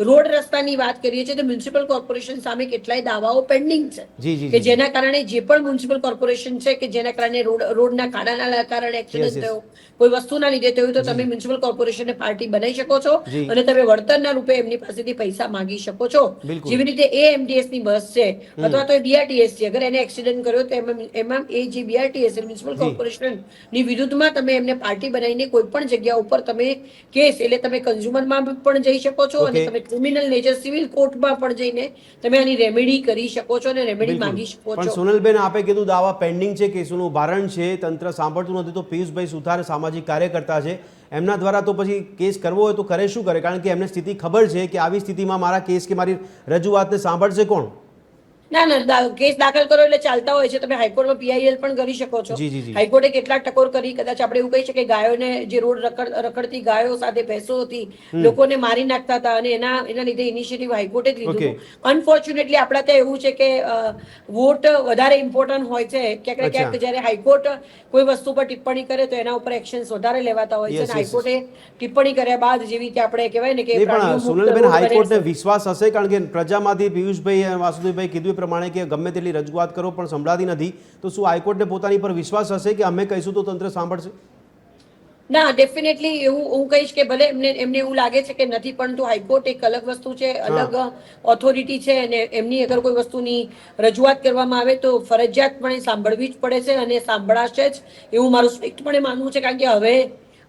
રોડ રસ્તાની વાત કરીએ છીએ તો મ્યુનિસિપલ કોર્પોરેશન સામે કેટલાય દાવાઓ પેન્ડિંગ છે કે જેના કારણે જે પણ મ્યુનિસિપલ કોર્પોરેશન છે કે જેના કારણે રોડના ખાડાના કારણે એક્સિડન્ટ થયો, કોઈ વસ્તુના લીધે થયું, તો તમે મ્યુનિસિપલ કોર્પોરેશનને પાર્ટી બનાવી શકો છો અને તમે વળતરના રૂપે એમની પાસેથી પૈસા માંગી શકો છો. જેવી રીતે એએમટીએસ ની બસ છે અથવા તો બીઆરટીએસ છે, અગર એને એક્સિડન્ટ કર્યો તો એમાં એ જે બીઆરટીએસ મ્યુનિસિપલ કોર્પોરેશન ની વિરુદ્ધમાં તમે એમને પાર્ટી બનાવીને કોઈ પણ જગ્યા ઉપર તમે કેસ, એટલે તમે કન્ઝ્યુમરમાં પણ જઈ શકો છો અને તમે ક્રિમિનલ નેચર સિવિલ કોર્ટમાં પણ જઈને તમે આની રેમેડી કરી શકો છો અને રેમેડી માંગી શકો પણ છો. સોનલબેન, આપે કીધું દાવા પેન્ડિંગ છે, કેસોનું ભારણ છે, તંત્ર સાંભળતું નથી, તો પિયુષભાઈ સુથાર સામાજિક કાર્યકર્તા છે, એમના દ્વારા તો પછી કેસ કરવો હોય તો કરે શું કરે? કારણ કે એમને સ્થિતિ ખબર છે કે આવી સ્થિતિમાં મારા કેસ કે મારી રજૂઆતને સાંભળશે કોણ? ના, કેસ દાખલ કરો એટલે ચાલતા હોય છે. તમે હાઈકોર્ટમાં પીઆઈએલ પણ કરી શકો છો. જી, જી, જી. હાઈકોર્ટે કેટલાક ટકોર કરી, કદાચ આપણે એવું કહી શકીએ કે ગાયોને, જે રોડ રખડતી ગાયો સાથે ભેંસો હતી, લોકોને મારી નાખતા હતા અને એના લીધે ઇનિશિયેટિવ હાઈકોર્ટે જ લીધું હતું. અનફોર્ચ્યુનેટલી આપણા ત્યાં એવું છે કે વોટ વધારે ઇમ્પોર્ટન્ટ હોય છે ક્યાંક ને ક્યાંક. જ્યારે હાઈકોર્ટ કોઈ વસ્તુ પર ટિપ્પણી કરે તો એના ઉપર એક્શન્સ વધારે લેવાતા હોય છે અને હાઈકોર્ટે ટિપ્પણી કર્યા બાદ જેવી રીતે આપણે કહેવાય ને કે પણ સોનલબેન, હાઈકોર્ટને વિશ્વાસ હશે? કારણ કે પ્રજામાંથી પિયુષભાઈ અને વાસુદેવભાઈ કીધું પ્રમાણે કે ગમે તેટલી રજૂઆત કરો પણ સંભળાતી નથી, તો શું હાઈકોર્ટને પોતાની પર વિશ્વાસ હશે કે અમે કહીશું તો તંત્ર સાંભળશે? ના, ડેફિનેટલી એવું હું કહીશ કે ભલે એમને એવું લાગે છે કે નથી, પરંતુ હાઈકોર્ટ એક અલગ વસ્તુ છે, અલગ ઓથોરિટી છે અને એમની અગર કોઈ વસ્તુની રજૂઆત કરવામાં આવે તો ફરજિયાતપણે સાંભળવી જ પડે છે અને સાંભળાશે જ, એવું મારું સ્ટ્રિક્ટપણે માનવું છે. કારણ કે હવે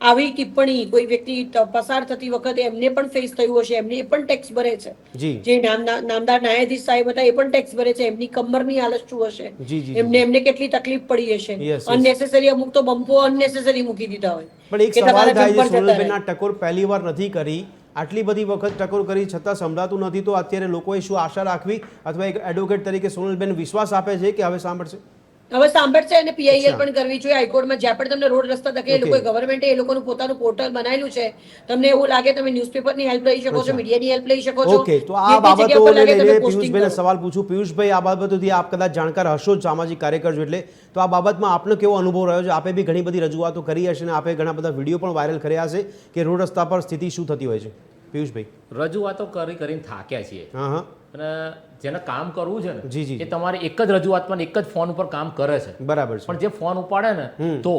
આવી ટિપ્પણી કોઈ વ્યક્તિ પસાર થતી વખતે એમને પણ ફેસ થયું હશે, એમને પણ ટેક્સ ભરે છે, જે નામદાર ન્યાયાધીશ સાહેબ હતા એ પણ ટેક્સ ભરે છે, એમની કમરની હાલત શું હશે, એમને કેટલી તકલીફ પડી હશે, અનનેસેસરી અમુક તો બમ્પો અનનેસેસરી મૂકી દીધા હોય. પણ એક સવાલ થાય છે, સોનલબેનના ટકોર પહેલી વાર નથી કરી, આટલી બધી વખત ટકોર કરી છતાં સંભળાતું નથી, તો અત્યારે લોકોએ શું આશા રાખવી? અથવા એક એડવોકેટ તરીકે સોનલબેન વિશ્વાસ આપે છે કે હવે સાંભળશે? હવે સાંભળશે અને પીઆઈએલ પણ કરવી જોઈએ હાઈકોર્ટમાં. જ્યાં પણ તમને રોડ રસ્તા તકે એ લોકો ગવર્મેન્ટે એ લોકોનું પોતાનું પોર્ટલ બનાવેલું છે, તમને એવું લાગે તમે ન્યૂઝપેપરની હેલ્પ લઈ શકો છો, મીડિયાની હેલ્પ લઈ શકો છો. ઓકે, તો આ બાબતોને લઈને પિયુષભાઈને સવાલ પૂછું. પિયુષભાઈ, આ બાબતોથી આપ કદાચ જાણકાર હશો જ, સામાજિક કાર્યકર છો એટલે, તો આ બાબતમાં આપનો કેવો અનુભવ રહ્યો છે? આપે બી ઘણી બધી રજૂઆતો કરી હશે અને આપે ઘણા બધા વિડીયો પણ વાયરલ કર્યા હશે કે રોડ રસ્તા પર સ્થિતિ શું થતી હોય છે. પિયુષભાઈ, રજૂઆતો કરીને થાક્યા છીએ અને જેને કામ કરવું છે જી, જી, ને એ તમારી એક જ રજૂઆતમાં એક જ ફોન ઉપર કામ કરે છે, બરાબર છે, પણ જે ફોન ઉપાડે ને તો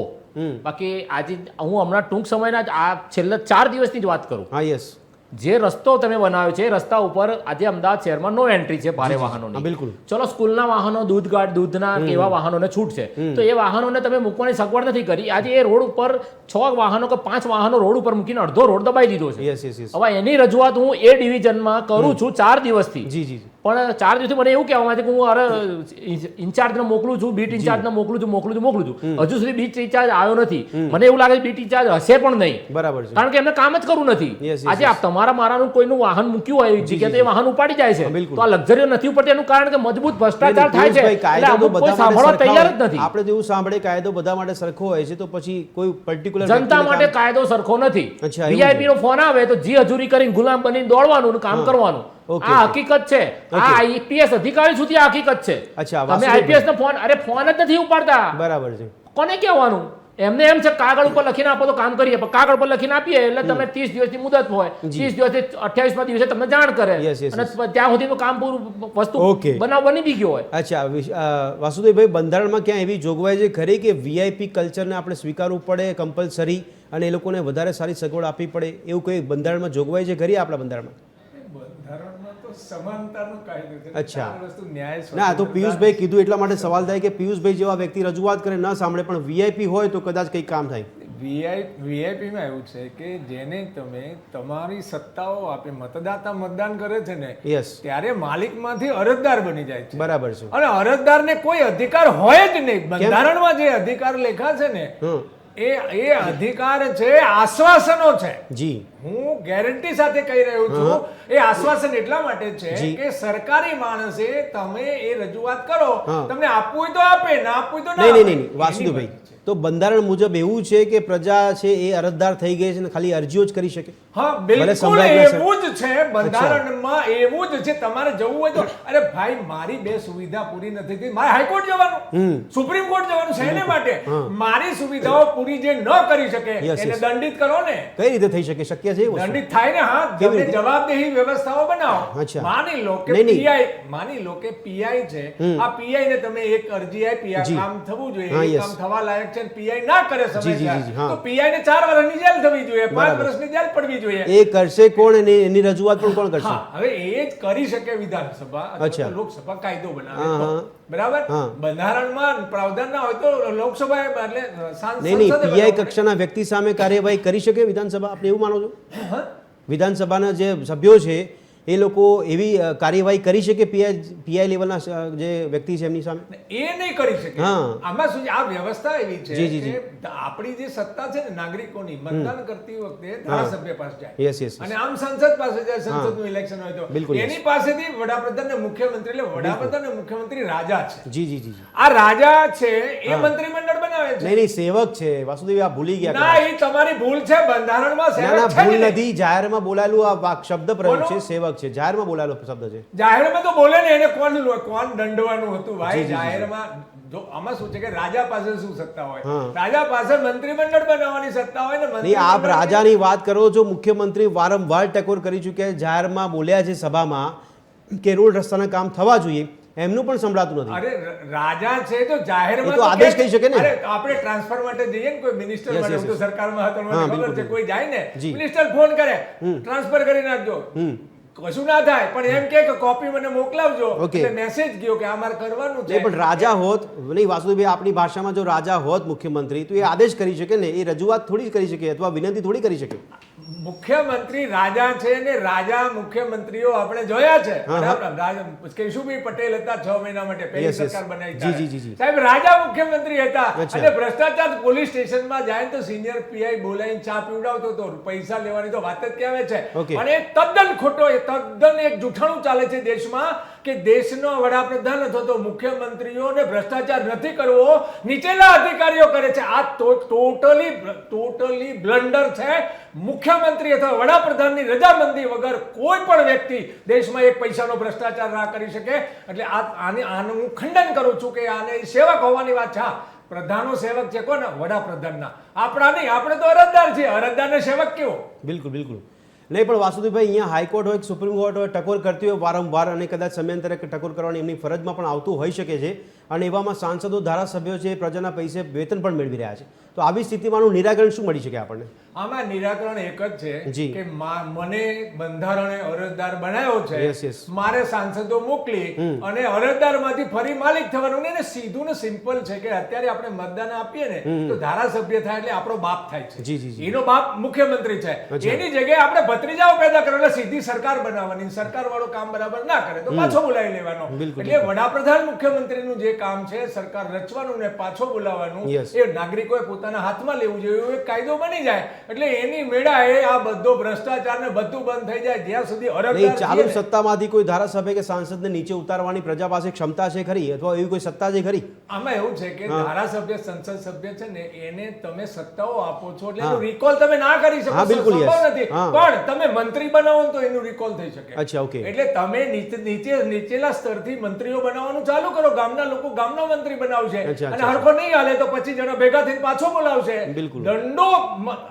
બાકી આજે હું હમણાં ટૂંક સમયના જ આ છેલ્લા 4 દિવસની જ વાત કરું. હા, યસ, જે રસ્તો તમે બનાવ્યો છે એ રસ્તા ઉપર આજે અમદાવાદ શહેરમાં નો એન્ટ્રી છે ભારે વાહનોની. બિલકુલ. ચલો સ્કૂલના વાહનો, દૂધના એવા વાહનોને છૂટ છે, તો એ વાહનોને તમે મૂકવાની સગવડ નથી કરી. આજે એ રોડ ઉપર 6 વાહનો કે 5 વાહનો રોડ ઉપર મૂકીને અડધો રોડ દબાઈ દીધો છે. હવે એની રજૂઆત હું એ ડિવિઝનમાં કરું છું 4 દિવસથી. પણ 4 દિવસથી મને એવું કહેવામાં આવે છે કે હું અરે ઇન્ચાર્જને મોકલું છું, બીટ ઇન્ચાર્જને મોકલું છું, હજુ સુધી બીટ ઇન્ચાર્જ આવ્યો નથી. મને એવું લાગે છે બીટ ઇન્ચાર્જ હશે પણ નહીં, બરાબર છે, કારણ કે એમને કામ જ કરવું નથી. આજે તમારા મારાનું કોઈનું વાહન મૂક્યું હોય જગ્યાએ તો એ વાહન ઉપાડી જાય છે, તો આ લક્ઝરીઓ નથી ઉપડતી. એનું કારણ કે મજબૂત ભ્રષ્ટાચાર થાય છે, કોઈ સાંભળવા તૈયાર જ નથી. આપણે જેવું સાંભળે કાયદો બધા માટે સરખો હોય છે, તો પછી કોઈ પર્ટિક્યુલર જનતા માટે કાયદો સરખો નથી. વીઆઈપી નો ફોન આવે તો જી હજુરી કરીને ગુલામ બનીને દોડવાનું, કામ કરવાનું. આ હકીકત છે. આ આઈપીએસ અધિકારી સુધી આ હકીકત છે. તમે આઈપીએસ નો ફોન જ નથી ઉપાડતા, બરાબર છે, કોને કહેવાનું? એમને એમ છે કાગળ ઉપર લખીને આપો તો કામ કરીએ, પણ કાગળ પર લખીને આપીએ એટલે તમે 30 દિવસની મુદત હોય, 30 દિવસથી 28મા દિવસે તમને જાણ કરે અને ત્યાં સુધી કામ પૂરું વસ્તુ બની બી ગયો હોય. અચ્છા વાસુદેવભાઈ, બંધારણમાં ક્યાં એવી જોગવાઈ છે ખરી કે વીઆઈપી કલ્ચરને આપણે સ્વીકારવું પડે કમ્પલસરી અને એ લોકોને વધારે સારી સગવડ આપવી પડે, એવું કોઈ બંધારણમાં જોગવાઈ છે ખરી આપણા બંધારણમાં? બંધારણમાં તો સમાનતાનો કાયદો છે. અચ્છા. ચાર વસ્તુ ન્યાય ના તો પિયુષભાઈ કીધું એટલા માટે સવાલ થાય કે પિયુષભાઈ જેવા વ્યક્તિ રજૂઆત કરે ન સાંભળે પણ વીઆઈપી હોય તો કદાચ કંઈક કામ થાય. વીઆઈપીમાં એવું છે કે જેને તમે તમારી સત્તાઓ આપે, મતદાતા મતદાન કરે છે ને યસ, ત્યારે માલિકમાંથી અરજદાર બની જાય છે. બરાબર છે. અને અરજદારને કોઈ અધિકાર હોય જ નહીં. બંધારણમાં જે અધિકાર લેખા છે ને હમ, એ અધિકાર છે આશ્વાસનો છે. જી, હું ગેરંટી સાથે કહી રહ્યો છું. એ આશ્વાસન એટલા માટે છે કે સરકારી માણસે તમે એ રજૂઆત કરો, તમને આપવું હોય તો આપે, ના આપવું હોય તો ના નહીં વાસુદેવભાઈ, તો બંધારણ મુજબ એવું છે કે પ્રજા છે એ અરજદાર થઈ ગઈ છે ને ખાલી અરજીઓ જ કરી શકે. હા, બિલકુલ એવું જ છે. બંધારણમાં એવું જ છે. તમારે જવું હોય તો, અરે ભાઈ મારી બે સુવિધા પૂરી નથી થઈ, મારે હાઈકોર્ટ જવાનું, સુપ્રીમ કોર્ટ જવાનું છે. એને માટે મારી સુવિધાઓ પૂરી જે ન કરી શકે એને દંડિત કરો ને. કઈ રીતે થઈ શકે? શક્ય છે? દંડિત થાય ને. હા, જવાબદેહી વ્યવસ્થાઓ બનાવો. માની લો કે પીઆઈ છે, આ પીઆઈ ને તમે એક અરજી આપી, આ કામ થવું જોઈએ, કામ થવા લાયક છે, પીઆઈ ના કરે સમયસર, તો પીઆઈ ને 4 વર્ષની જેલ થવી જોઈએ, 5 વર્ષની જેલ પડવી જોઈએ. એ કરશે કોણ? એની રજૂઆત પણ કોણ કરશે? હવે એ જ કરી શકે વિધાનસભા અથવા લોકસભા કાયદો બનાવે. બરાબર, બંધારણમાં પ્રાવધાન ના હોય તો લોકસભા એટલે નહીં, પીઆઈ કક્ષાના વ્યક્તિ સામે કાર્યવાહી કરી શકે વિધાનસભા? આપણે એવું માનો છો? વિધાનસભાના જે સભ્યો છે એ લોકો એવી કાર્યવાહી કરી શકે પીઆઈ લેવલના જે વ્યક્તિ છે એમની સામે? એ નહીં કરી શકે. આમાં શું છે, આ વ્યવસ્થા એવી છે કે આપણી જે સત્તા છે ને નાગરિકોની, મતદાન કરતી વખતે ધારાસભ્ય પાસે જાય. Yes yes. અને આમ સંસદ પાસે જાય, સંસદનું ઇલેક્શન હોય તો એની પાસેથી વડાપ્રધાન ને મુખ્યમંત્રી, એટલે વડાપ્રધાન ને મુખ્યમંત્રી રાજા છે. જી જી જી. આ રાજા છે એ મંત્રીમંડળ બનાવે છે. નહીં, સેવક છે વાસુદેવ, આ ભૂલી ગયા. ના, એ તમારી ભૂલ છે. બંધારણમાં સેવક છે ભૂલ નથી. જાહેરમાં બોલાયેલું આ શબ્દ પ્રયોગ છે, સેવક છે. જાહેરમાં બોલાયેલો શબ્દ છે. જાહેરમાં તો બોલે ને, એને કોણ દંડવાનું હતું ભાઈ? જાહેરમાં જો આમાં શું છે કે રાજા પાસે શું સત્તા હોય? રાજા પાસે મંત્રીમંડળ બનાવવાની સત્તા હોય ને. નહીં, આપ રાજાની વાત કરો છો. મુખ્યમંત્રી વારંવાર ટકોર કરી ચૂક્યા, જાહેરમાં બોલ્યા છે સભામાં કે રોડ રસ્તાના કામ થવા જોઈએ, એમનું પણ સંભળાતું નથી. અરે રાજા છે તો જાહેરમાં તો આદેશ કહી શકે ને. આપણે ટ્રાન્સફર માટે જઈએ ને, કોઈ મિનિસ્ટર માટે, તો સરકારમાં હતો, મને ખબર છે, કોઈ જાય ને મિનિસ્ટર ફોન કરે, ટ્રાન્સફર કરી નાખજો, કશું ના થાય, પણ એમ કે કોપી મને મોકલાવજો, એટલે મેસેજ ગયો કે આ મારે કરવાનું છે. પણ રાજા હોત, નહીં વાસુદેવભાઈ, આપણી ભાષામાં જો રાજા હોત મુખ્યમંત્રી, તો એ આદેશ કરી શકે ને, એ રજૂઆત થોડી કરી શકે અથવા વિનંતી થોડી કરી શકે. મુખ્યમંત્રી રાજા છે ને, રાજા મુખ્યમંત્રીઓ આપણે જોયા છે. કેશુભાઈ પટેલ હતા 6 મહિના માટે, પહેલી સરકાર બનાવી, સાહેબ રાજા મુખ્યમંત્રી હતા. અને ભ્રષ્ટાચાર પોલીસ સ્ટેશનમાં જાય તો સિનિયર પીઆઈ બોલાવીને ચા પીવડાવતો હતો, પૈસા લેવાની તો વાત જ કહેવાય છે. અને તદ્દન ખોટો, તદ્દન એક જૂઠાણું ચાલે છે દેશમાં કે દેશનો વડાપ્રધાન અથવા તો મુખ્યમંત્રીઓને ભ્રષ્ટાચાર નથી કરવો, નીચેલા અધિકારીઓ કરે છે. આ ટોટલી બ્લન્ડર છે. મુખ્યમંત્રી અથવા વડાપ્રધાનની રજામંદી વગર કોઈ પણ વ્યક્તિ દેશમાં એક પૈસાનો ભ્રષ્ટાચાર ના કરી શકે. એટલે આનું હું ખંડન કરું છું કે આને સેવક હોવાની વાત છે. પ્રધાનો સેવક છે કોને? વડાપ્રધાનના. આપણા નહીં, આપણે તો અરજદાર છીએ. અરજદારને સેવક કેવો? બિલકુલ બિલકુલ નહીં. પણ વાસુદેવભાઈ, અહીંયા હાઈકોર્ટ હોય, સુપ્રીમ કોર્ટ હોય, ટકોર કરતી હોય વારંવાર, અને કદાચ સમયાંતરે ટકોર કરવાની એમની ફરજમાં પણ આવતું હોઈ શકે છે. અને એવામાં સાંસદો, ધારાસભ્યો છે, પ્રજાના પૈસે વેતન પણ મેળવી રહ્યા છે. તો આવી સ્થિતિમાંનું નિરાકરણ શું મળી શકે આપણને? આમાં નિરાકરણ એક જ છે કે મને બંધારણે અરજદાર બનાવ્યો છે, મારે સાંસદો મોકલી અને અરજદારમાંથી ફરી માલિક થવાનું. ને સીધું ને સિમ્પલ છે કે અત્યારે આપણે મતદાન આપીએ ને તો ધારાસભ્ય થાય એટલે આપણો બાપ થાય છે, એનો બાપ મુખ્યમંત્રી છે. એની જગ્યાએ આપણે ભત્રીજાઓ પેદા કરો એટલે સીધી સરકાર બનાવવાની. સરકાર વાળો કામ બરાબર ના કરે તો પાછો બોલાવી લેવાનો. એટલે વડાપ્રધાન મુખ્યમંત્રીનું જે કામ છે સરકાર રચવાનું ને પાછો બોલાવવાનું, એ નાગરિકોએ પોતાના હાથમાં લેવું જોઈએ. એવો એક કાયદો બની જાય એટલે એની મેળાએ આ બધો ભ્રષ્ટાચાર ને બધું બંધ થઈ જાય. જ્યાં સુધી અરજદાર ચાલુ સત્તામાંથી કોઈ ધારાસભ્ય કે સાંસદને નીચે ઉતારવાની પ્રજા પાસે ક્ષમતા છે ખરી, અથવા એવી કોઈ સત્તા છે ખરી? આમાં એવું છે કે ધારાસભ્ય, સંસદ સભ્ય છે ને, એને તમે સત્તાઓ આપો છો એટલે એનું રિકોલ તમે ના કરી શકો, સંભવ નથી. પણ તમે મંત્રી બનાવો તો એનું રિકોલ થઈ શકે. અચ્છા, ઓકે. એટલે તમે નીચેલા સ્તરથી મંત્રીઓ બનાવવાનું ચાલુ કરો. ગામના લોકો ગામનો મંત્રી બનાવશે, અને હરખો નહીં હાલે તો 25 જણા ભેગા થઈને પાછો બોલાવશે. દંડો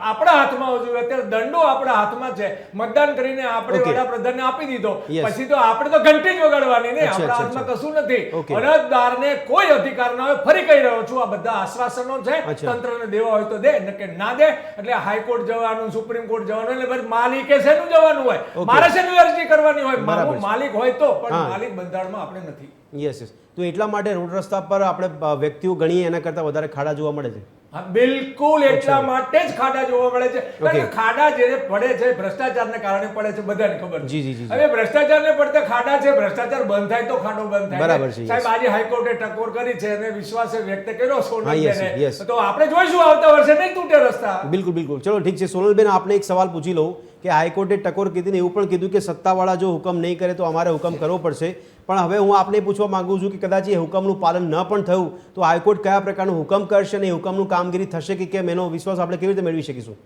આપણા હાથમાં હોવો જોઈએ. અત્યારે દંડો આપણા હાથમાં છે. મતદાન કરીને આપણે વડાપ્રધાનને આપી દીધો, પછી તો આપણે તો ઘંટી જ વગાડવાની ને, આપણા હાથમાં કશું નથી. અરજદારને કોઈ અધિકાર ના હોય. ફરી કહી રહ્યો છું, આ બધા આશ્વાસનો છે. તંત્રને દેવા હોય તો દે, કે ના દે એટલે હાઈકોર્ટ જવાનું, સુપ્રીમ કોર્ટ જવાનું, એટલે માલિક માલિકે શેનું જવાનું હોય, મારે શેનું અરજી કરવાની હોય, મારું માલિક હોય તો, પણ માલિક બંધારણમાં આપણે નથી. Yes yes. તો એટલા માટે રોડ રસ્તા પર આપણે વ્યક્તિઓ ગણીએ એના કરતા વધારે ખાડા જોવા મળે છે. હા, બિલકુલ એટલા માટે જ ખાડા જોવા મળે છે. કારણ કે ખાડા જે પડે છે ભ્રષ્ટાચારને કારણે પડે છે, બધાને ખબર છે. જી જી જી. હવે ભ્રષ્ટાચારને પડતા ખાડા છે, ભ્રષ્ટાચાર બંધ થાય તો ખાડો બંધ થાય. બરાબર છે. સાહેબ આજે હાઈકોર્ટે ટકોર કરી છે અને વિશ્વાસે વ્યક્ત કર્યો સોનલબેને, તો આપણે જોઈશું આવતા વર્ષે નહીં તૂટે રસ્તા. બિલકુલ બિલકુલ. ચલો ઠીક છે સોનલબેન, આપને એક સવાલ પૂછી લઉં કે હાઈકોર્ટે ટકોર કીધી ને એવું પણ કીધું કે સત્તાવાળા જો હુકમ નહીં કરે તો અમારે હુકમ કરવો પડશે, પણ હવે હું આપને પૂછવા માંગુ છું કે કદાચ એ હુકમનું પાલન ન પણ થયું તો હાઈકોર્ટ કયા પ્રકારનું હુકમ કરશે અને એ હુકમનું કામગીરી થશે કે કેમ, એનો વિશ્વાસ આપણે કેવી રીતે મેળવી શકીશું?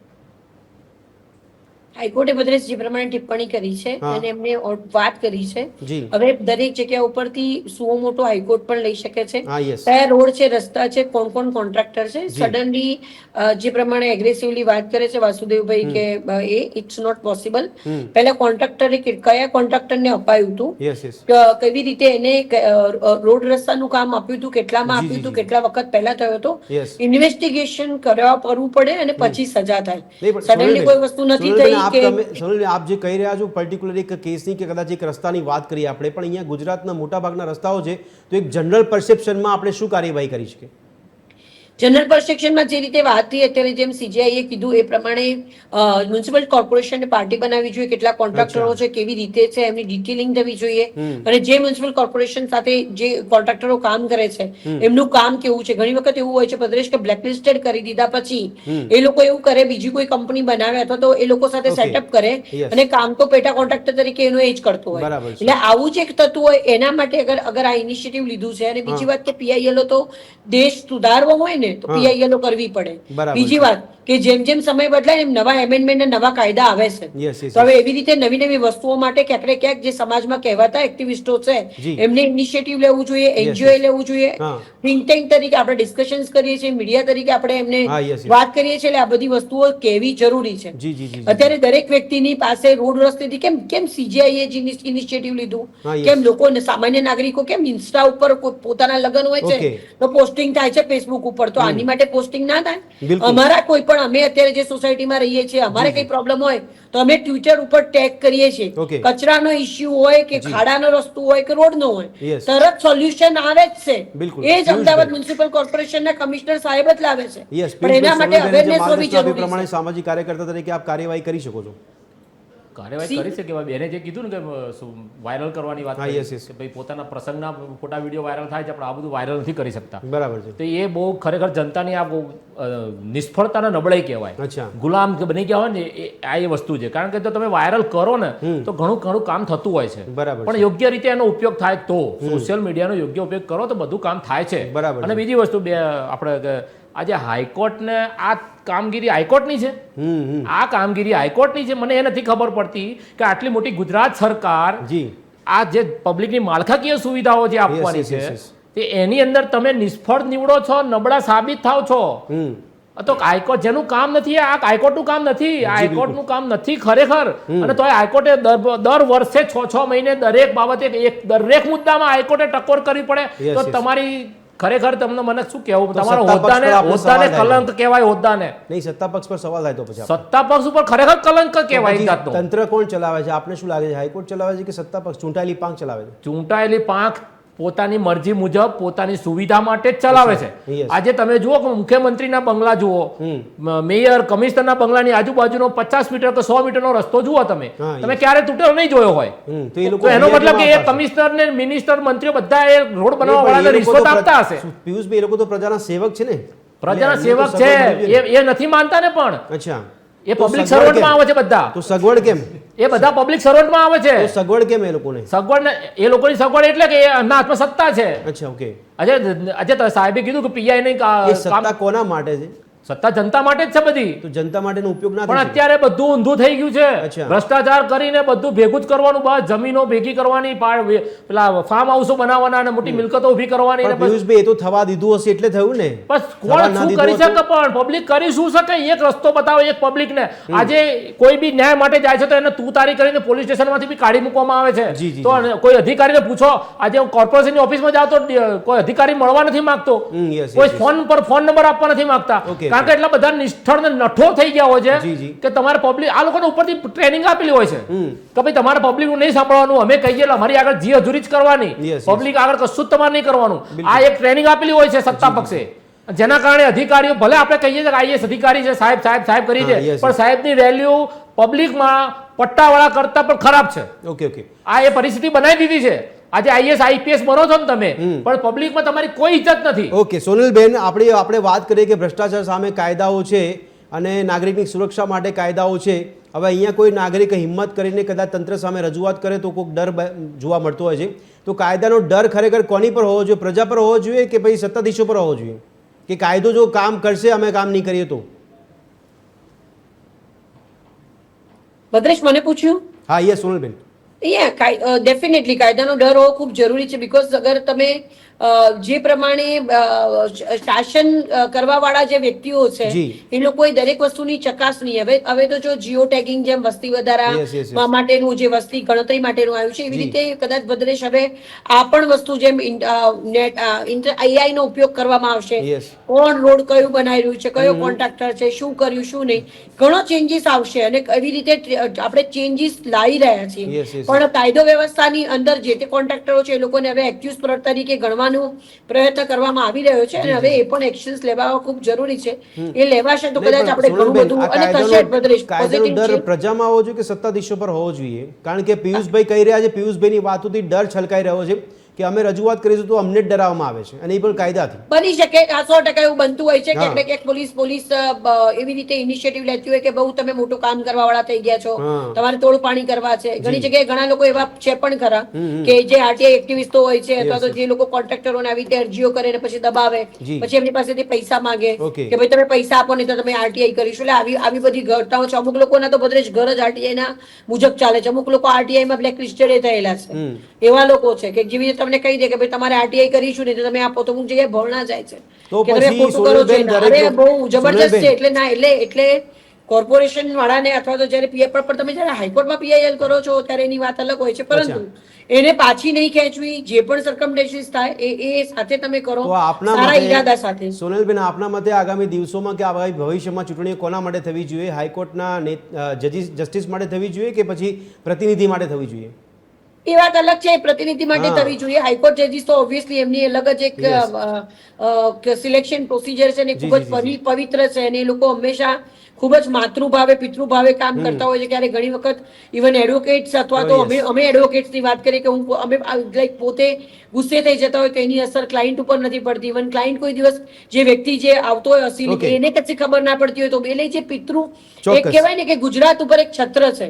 હાઈકોર્ટે ભદ્રેશ જે પ્રમાણે ટિપ્પણી કરી છે અને એમને વાત કરી છે, હવે દરેક જગ્યા ઉપરથી સુઓ મોટો હાઈકોર્ટ પણ લઈ શકે છે. કયા રોડ છે, રસ્તા છે, કોણ કોણ કોન્ટ્રાક્ટર છે, સડનલી જે પ્રમાણે એગ્રેસિવલી વાત કરે છે વાસુદેવભાઈ કે એ ઇટ્સ નોટ પોસિબલ. પહેલા કોન્ટ્રાક્ટરે કયા કોન્ટ્રાક્ટરને અપાયું હતું, કેવી રીતે એને રોડ રસ્તાનું કામ આપ્યું હતું, કેટલામાં આપ્યું હતું, કેટલા વખત પહેલા થયો હતો, ઇન્વેસ્ટિગેશન કરવું પડે અને પછી સજા થાય. સડનલી કોઈ વસ્તુ નથી થઈ. આપ જે કહી રહ્યા છો પર્ટિક્યુલર એક કેસની કે કદાચ એક રસ્તાની વાત કરીએ આપણે, પણ અહીંયા ગુજરાતના મોટાભાગના રસ્તાઓ છે, તો એક જનરલ પરસેપ્શનમાં આપણે શું કાર્યવાહી કરી શકીએ? જનરલ પરસેપ્શનમાં જે રીતે વાત થઈ અત્યારે, જેમ સીજીઆઈએ કીધું એ પ્રમાણે મ્યુનિસિપલ કોર્પોરેશનને પાર્ટી બનાવવી જોઈએ, કેટલા કોન્ટ્રાક્ટરો છે, કેવી રીતે છે, એમની ડિટેલિંગ થવી જોઈએ, અને જે મ્યુનિસિપલ કોર્પોરેશન સાથે જે કોન્ટ્રાક્ટરો કામ કરે છે એમનું કામ કેવું છે. ઘણી વખત એવું હોય છે પ્રદેશ કે બ્લેકલિસ્ટેડ કરી દીધા પછી એ લોકો એવું કરે, બીજી કોઈ કંપની બનાવે અથવા તો એ લોકો સાથે સેટઅપ કરે અને કામ તો પેટા કોન્ટ્રાક્ટર તરીકે એનો એ જ કરતો હોય. એટલે આવું જ એક થતું હોય. એના માટે અગર આ ઇનિશિયેટિવ લીધું છે, અને બીજી વાત કે પીઆઈએલઓ તો દેશ સુધારવો હોય ને તો પીઆઈએલઓ કરવી પડે. બીજી વાત કે જેમ જેમ સમય બદલાય એમ નવા એમેન્ડમેન્ટ અને નવા કાયદા આવે છે, તો હવે એવી રીતે નવી નવી વસ્તુઓ માટે ક્યાંક ને ક્યાંક જે સમાજમાં કહેવાતા એક્ટિવિસ્ટો છે એમને ઇનિશિયેટિવ લેવું જોઈએ, એનજીઓ લેવું જોઈએ. થિંક ટેન્ક તરીકે આપણે ડિસ્કશન્સ કરીએ છીએ, મીડિયા તરીકે આપણે એમને વાત કરીએ છીએ, એટલે આ બધી વસ્તુઓ કહેવી જરૂરી છે. અત્યારે દરેક વ્યક્તિની પાસે રોડ રસ્તેથી કેમ સીજીઆઈએ ઇનિશિયેટિવ લીધું, કેમ લોકો સામાન્ય નાગરિકો કેમ ઇન્સ્ટા ઉપર પોતાના લગ્ન હોય છે તો પોસ્ટિંગ થાય છે ફેસબુક ઉપર, તો આની માટે પોસ્ટિંગ ના થાય? અમારા કોઈ પણ અમે અત્યારે જે સોસાયટીમાં રહીએ છીએ, અમારે કઈ પ્રોબ્લેમ હોય તો અમે ટ્વિટર ઉપર ટેગ કરીએ છીએ. કચરાનો ઇસ્યુ હોય કે ખાડાનો રસ્તો હોય કે રોડનો હોય, તરત સોલ્યુશન આવે જ છે. એ જ અમદાવાદ મ્યુનિસિપલ કોર્પોરેશનના કમિશનર સાહેબ જ લાવે છે, પણ એના માટે અવેરનેસ હોવી જરૂરી છે. સામાજિક કાર્યકર્તા તરીકે આપ કાર્યવાહી કરી શકો છો? કાર્યવાહી કરી શકે. બેને જે કીધું ને કે વાયરલ કરવાની વાત કરી કે ભાઈ પોતાના પ્રસંગના ફોટા વિડીયો વાયરલ થાય છે, પણ આ બધું વાયરલ નથી કરી શકતા. બરાબર છે. તો એ બહુ ખરેખર જનતાની આ બહુ નિષ્ફળતાના નબળાઈ કહેવાય, ગુલામ બની ગયા હોય ને આ એ વસ્તુ છે. કારણ કે જો તમે વાયરલ કરો ને તો ઘણું ઘણું કામ થતું હોય છે, પણ યોગ્ય રીતે એનો ઉપયોગ થાય તો, સોશિયલ મીડિયાનો યોગ્ય ઉપયોગ કરો તો બધું કામ થાય છે. અને બીજી વસ્તુ આપણે આજે હાઈકોર્ટને આ કામગીરી હાઈકોર્ટની છે, આ કામગીરી હાઈકોર્ટની છે. મને એ નથી ખબર પડતી કે આટલી મોટી ગુજરાત સરકાર આ જે પબ્લિકની માળખાકીય સુવિધાઓ જે આપવાની છે તે એની અંદર તમે નિષ્ફળ નીવડો છો, નબળા સાબિત થાવ છો. તો હાઈકોર્ટ જેનું કામ નથી, આ હાઈકોર્ટનું કામ નથી, આ હાઈકોર્ટનું કામ નથી ખરેખર. અને તો હાઈકોર્ટે દર વર્ષે 6 મહિને દરેક બાબતે દરેક મુદ્દામાં હાઈકોર્ટે ટકોર કરવી પડે. તો તમારી ખરેખર તમને મને શું કહેવું, તમારો હોદ્દાને કલંક કહેવાય. હોદ્દાને નહીં, સત્તા પક્ષ પર સવાલ થાય તો પછી સત્તા પક્ષ ઉપર ખરેખર કલંક કહેવાય. તંત્ર કોણ ચલાવે છે? આપને શું લાગે છે, હાઈકોર્ટ ચલાવે છે કે સત્તા પક્ષ ચૂંટાયેલી પાંખ ચલાવે છે? ચૂંટાયેલી પાંખ પોતાની મરજી મુજબ પોતાની સુવિધા માટે જ ચલાવે છે. આજે તમે જુઓ કે મુખ્યમંત્રીના બંગલા જુઓ, મેયર કમિશનરના બંગલાની આજુબાજુનો 50 મીટર કે 100 મીટરનો રસ્તો જુઓ, તમે ક્યારે તૂટેલો નહીં જોયો હોય. તો એનો મતલબ કે એ કમિશનર ને મિનિસ્ટર મંત્રીઓ બધા એ રોડ બનાવવા વાળાને રિશ્વત આપતા હશે. પિયુષભાઈ, એ લોકો તો પ્રજાના સેવક છે ને, પ્રજાના સેવક છે, એ નથી માનતા ને. પણ અચ્છા, એ પબ્લિક સર્વન્ટમાં આવે છે બધા. તો સગવડ કેમ? એ બધા પબ્લિક સર્વન્ટમાં આવે છે. સગવડ કેમ એ લોકોને? સગવડ એ લોકોની સગવડ એટલે કે એમના હાથમાં સત્તા છે. અચ્છા, ઓકે. આજે સાહેબે કીધું કે પીઆઈ નહીં, સત્તા કોના માટે છે? સત્તા જનતા માટે જ છે બધી. તો જનતા માટેનો ઉપયોગ ના થાય. પણ અત્યારે બધું ઊંધું થઈ ગયું છે. ભ્રષ્ટાચાર કરીને બધું ભેગું જ કરવાનું, બસ જમીનો ભેગી કરવાની, પેલા ફાર્મ હાઉસો બનાવવાના અને મોટી મિલકતો ઊભી કરવાની. પિયુષભાઈ, એ તો થવા દીધું હશે એટલે થયું ને. બસ કોણ શું કરી શકે? પણ પબ્લિક કરી શું શકે? એક રસ્તો બતાવો એક પબ્લિક ને. આજે કોઈ બી ન્યાય માટે જાય છે તો એને તુતારી કરીને પોલીસ સ્ટેશનમાંથી બી કાઢી મૂકવામાં આવે છે. તો કોઈ અધિકારીને પૂછો, આજે કોર્પોરેશનની ઓફિસમાં જાઓ તો કોઈ અધિકારી મળવા નથી માંગતો, કોઈ ફોન પર ફોન નંબર આપવા નથી માંગતા. કારણ કે એટલા બધા નિષ્ઠળ ને નઠો થઈ ગયા હોય છે કે તમારે પબ્લિક આ લોકોને ઉપરથી ટ્રેનિંગ આપેલી હોય છે કે ભાઈ તમારે પબ્લિક નું નહીં સાંભળવાનું, અમે કહીએ એટલે અમારી આગળ જી હજુરી જ કરવાની, પબ્લિક આગળ કશું જ તમારે નહીં કરવાનું. આ એક ટ્રેનિંગ આપેલી હોય છે સત્તા પક્ષે, જેના કારણે અધિકારીઓ ભલે આપણે કહીએ કે આઈએસ અધિકારી છે, સાહેબ સાહેબ સાહેબ કરી છે, પણ સાહેબની વેલ્યુ પબ્લિકમાં પટ્ટાવાળા કરતા પણ ખરાબ છે. ઓકે ઓકે, આ એ પરિસ્થિતિ બનાવી દીધી છે. આજે આઈએસ આઈપીએસ બનો છો ને તમે, પણ પબ્લિકમાં તમારી કોઈ ઇજ્જત નથી. ઓકે સોનલબેન, આપણે વાત કરીએ કે ભ્રષ્ટાચાર સામે કાયદાઓ છે અને નાગરિકની સુરક્ષા માટે કાયદાઓ છે. હવે અહીંયા કોઈ નાગરિક હિંમત કરીને કદાચ તંત્ર સામે રજૂઆત કરે તો કોઈક ડર જોવા મળતો હોય છે. તો કાયદાનો ડર ખરેખર કોની પર હોવો જોઈએ? પ્રજા પર હોવો જોઈએ કે પછી સત્તાધીશો પર હોવો જોઈએ? કે કાયદો જો કામ કરશે, અમે કામ નહીં કરીએ તો? ભદ્રેશ, મને પૂછ્યું? હા યસ સોનલબેન. ડેફિનેટલી કાયદાનો ડર હોવો ખૂબ જરૂરી છે. બીકોઝ અગર તમે જે પ્રમાણે શાસન કરવા વાળા જે વ્યક્તિઓ છે એ લોકોએ દરેક વસ્તુની ચકાસણી, હવે તો જો જીઓ ટેગિંગ જેમ વસ્તી વધારા માટેનું જે વસ્તી ગણતરી માટેનું આવ્યું છે, એવી રીતે કદાચ ભદ્રેશ હવે આ પણ વસ્તુ જેમ AI નો ઉપયોગ કરવામાં આવશે. કોણ રોડ કયું બનાવી રહ્યું છે, કયો કોન્ટ્રાક્ટર છે, શું કર્યું શું નહીં, ઘણો ચેન્જીસ આવશે અને એવી રીતે આપણે ચેન્જીસ લાવી રહ્યા છીએ. પણ કાયદો વ્યવસ્થાની અંદર જે તે કોન્ટ્રાક્ટરો છે એ લોકોને હવે એક્યુઝ તરીકે ગણવાનો પ્રયત્ન કરવામાં આવી રહ્યો છે અને હવે એ પણ એક્શન્સ લેવા ખૂબ જરૂરી છે. એ લેવાશે તો કદાચ આપણે ઘણું બધું અને થશે. ભદ્રેશ, કાયદાનો ડર પ્રજામાં હોવો જોઈએ કે સત્તાધીશો પર હોવો જોઈએ? કારણ કે પિયુષભાઈ કહી રહ્યા છે, પિયુષભાઈની વાતોથી ડર છલકાઈ રહ્યો છે કે અમે રજૂઆત કરીશું તો અમને જ ડરાવવામાં આવે છે, અને એ પણ કાયદાથી. બની શકે 100% એવું બનતું હોય છે કે ક્યાંક પોલીસ એવી રીતે ઇનિશિયેટિવ લેતી હોય કે બહુ તમે મોટું કામ કરવા વાળા થઈ ગયા છો, તમારે તોડ પાણી કરવા છે. ઘણી જગ્યાએ ઘણા લોકો એવા છે પણ ખરા કે જે આરટીઆઈ એક્ટિવિસ્ટો હોય છે અથવા તો જે લોકો કોન્ટ્રાક્ટરોને આવી રીતે અરજીઓ કરે ને પછી દબાવે, પછી એમની પાસેથી પૈસા માંગે કે ભાઈ તમે પૈસા આપો નહીં તો તમે આરટીઆઈ કરીશું. એટલે આવી બધી ઘટનાઓ છે. અમુક લોકોના તો ભદ્રેશ ઘર જ આરટીઆઈ ના મુજબ ચાલે છે. અમુક લોકો આરટીઆઈ માં બ્લેક લિસ્ટેડ થયેલા છે. એવા લોકો છે કે જેવી તમને કહી દે કે ભાઈ તમારે આરટીઆઈ કરીશું ને તો તમે આપો, તો અમુક જગ્યાએ ભરણા જાય છે કે તમે ખોટું કરો છો. અરે બહુ જબરજસ્ત છે. એટલે કોર્પોરેશન વાળાને અથવા તો જયારે પીઆઈ પર તમે જયારે હાઈકોર્ટમાં પીઆઈએલ કરો છો ત્યારે એની વાત અલગ હોય છે, પરંતુ એને પાછી નહીં ખેંચવી. જે પણ સર્કમસ્ટન્સીસ થાય એ સાથે તમે કરો સારા ઈરાદા સાથે. સોનલબેન, આપના મતે આગામી દિવસોમાં કે આગામી ભવિષ્યમાં ચૂંટણીઓ કોના માટે થવી જોઈએ? હાઈકોર્ટના જસ્ટિસ માટે થવી જોઈએ કે પછી પ્રતિનિધિ માટે થવી જોઈએ? એ વાત અલગ છે. પ્રતિનિધિ માટે થવી જોઈએ. હાઈકોર્ટ જજીસ તો ઓબ્વિયસલી એમની અલગ જ એક સિલેક્શન પ્રોસિજર છે ને ખૂબ જ પવિત્ર છે અને એ લોકો હંમેશા ખૂબ જ માતૃભાવે પિતૃભાવે કામ કરતા હોય છે. ક્યારે ઘણી વખત ઇવન એડવોકેટ્સ અથવા તો અમે એડવોકેટ્સની વાત કરીએ કે અમે લાઈક પોતે ગુસ્સે થઈ જતા હોય તો એની અસર ક્લાયન્ટ ઉપર નથી પડતી. ઇવન ક્લાયન્ટ કોઈ દિવસ જે વ્યક્તિ જે આવતો હોય અસીલ એને કચ્છી ખબર ના પડતી હોય તો એટલે જે પિતૃ એક કહેવાય ને કે ગુજરાત ઉપર એક છત્ર છે,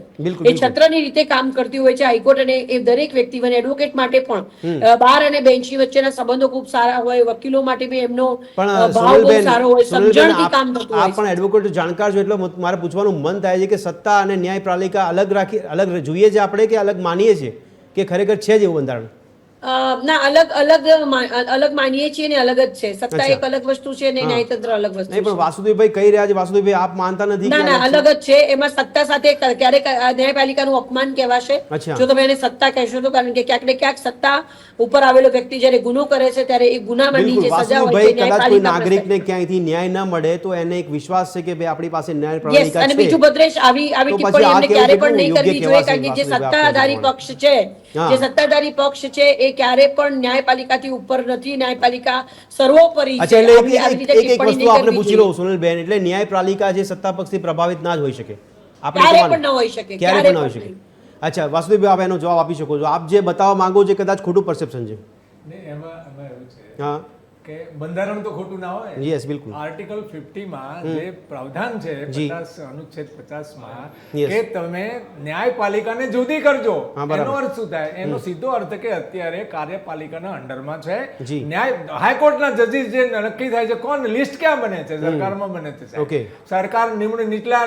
એ છત્રની રીતે કામ કરતી હોય છે હાઈકોર્ટ. અને એ દરેક વ્યક્તિ ઇવન એડવોકેટ માટે પણ બાર અને બેન્ચની વચ્ચેના સંબંધો ખૂબ સારા હોય, વકીલો માટે બી એમનો ભાવ બહુ સારો હોય, સમજણથી કામ થતું હોય. આપ પણ એડવોકેટ જાણકાર છો એટલે મારે પૂછવાનું મન થાય છે કે સત્તા અને ન્યાયપાલિકા અલગ જોઈએ છે આપણે કે અલગ માનીએ છીએ કે ખરેખર છે જ એવું બંધારણ? ના, અલગ માનીએ છીએ ને અલગ જ છે. સત્તા એક અલગ વસ્તુ છે ને ન્યાયતંત્ર અલગ વસ્તુ છે. પણ વાસુદેવભાઈ કહી રહ્યા છે, વાસુદેવભાઈ આપ માનતા નથી? ના, અલગ જ છે. એમાં સત્તા સાથે ક્યારેક ન્યાયપાલિકાનું અપમાન કહેવાશે જો તમે એને સત્તા કહેશો તો. કારણ કે ક્યાંક ને ક્યાંક સત્તા ઉપર આવેલો વ્યક્તિ જયારે ગુનો કરે છે ત્યારે એ ગુનામાંની જે સજા હોય છે કદાચ કોઈ નાગરિકને ક્યાંયથી ન્યાય ન મળે તો એને એક વિશ્વાસ છે કે ભાઈ આપણી પાસે ન્યાયપાલિકા છે. અને બીજું ભદ્રેશ, આવી ટિપ્પણી એમને ક્યારે પણ નહીં કરવી જોઈએ. કારણ કે જે સત્તાધારી પક્ષ છે એ ક્યારે પણ ન્યાયપાલિકાથી ઉપર નથી. ન્યાયપાલિકા સર્વોપરી છે. એક વસ્તુ આપણે પૂછી લઉં સોનલબેન, એટલે ન્યાયપાલિકા જે સત્તા પક્ષથી પ્રભાવિત ના જ હોઈ શકે? ક્યારે પણ ન હોઈ શકે. ક્યારે પણ ન હોઈ શકે. અચ્છા વાસુદેવભાઈ, આપ એનો જવાબ આપી શકો છો? આપ જે બતાવવા માંગો છો કદાચ ખોટું પરસેપ્શન છે. એમાં એવું છે હા કે બંધારણ તો ખોટું ના હોય. યસ, બિલકુલ. આર્ટિકલ 50 માં જે પ્રાવધાન છે 50 અનુચ્છેદ 50 માં કે તમે ન્યાયપાલિકાને જુદી કરજો. એનો અર્થ શું થાય? એનો સીધો અર્થ કે અત્યારે કાર્યપાલિકાના અંડરમાં છે ન્યાય હાઈકોર્ટના જજીસ જે નક્કી થાય છે કોણ લિસ્ટ ક્યાં બને છે? સરકારમાં બને છે. સરકાર નીચલા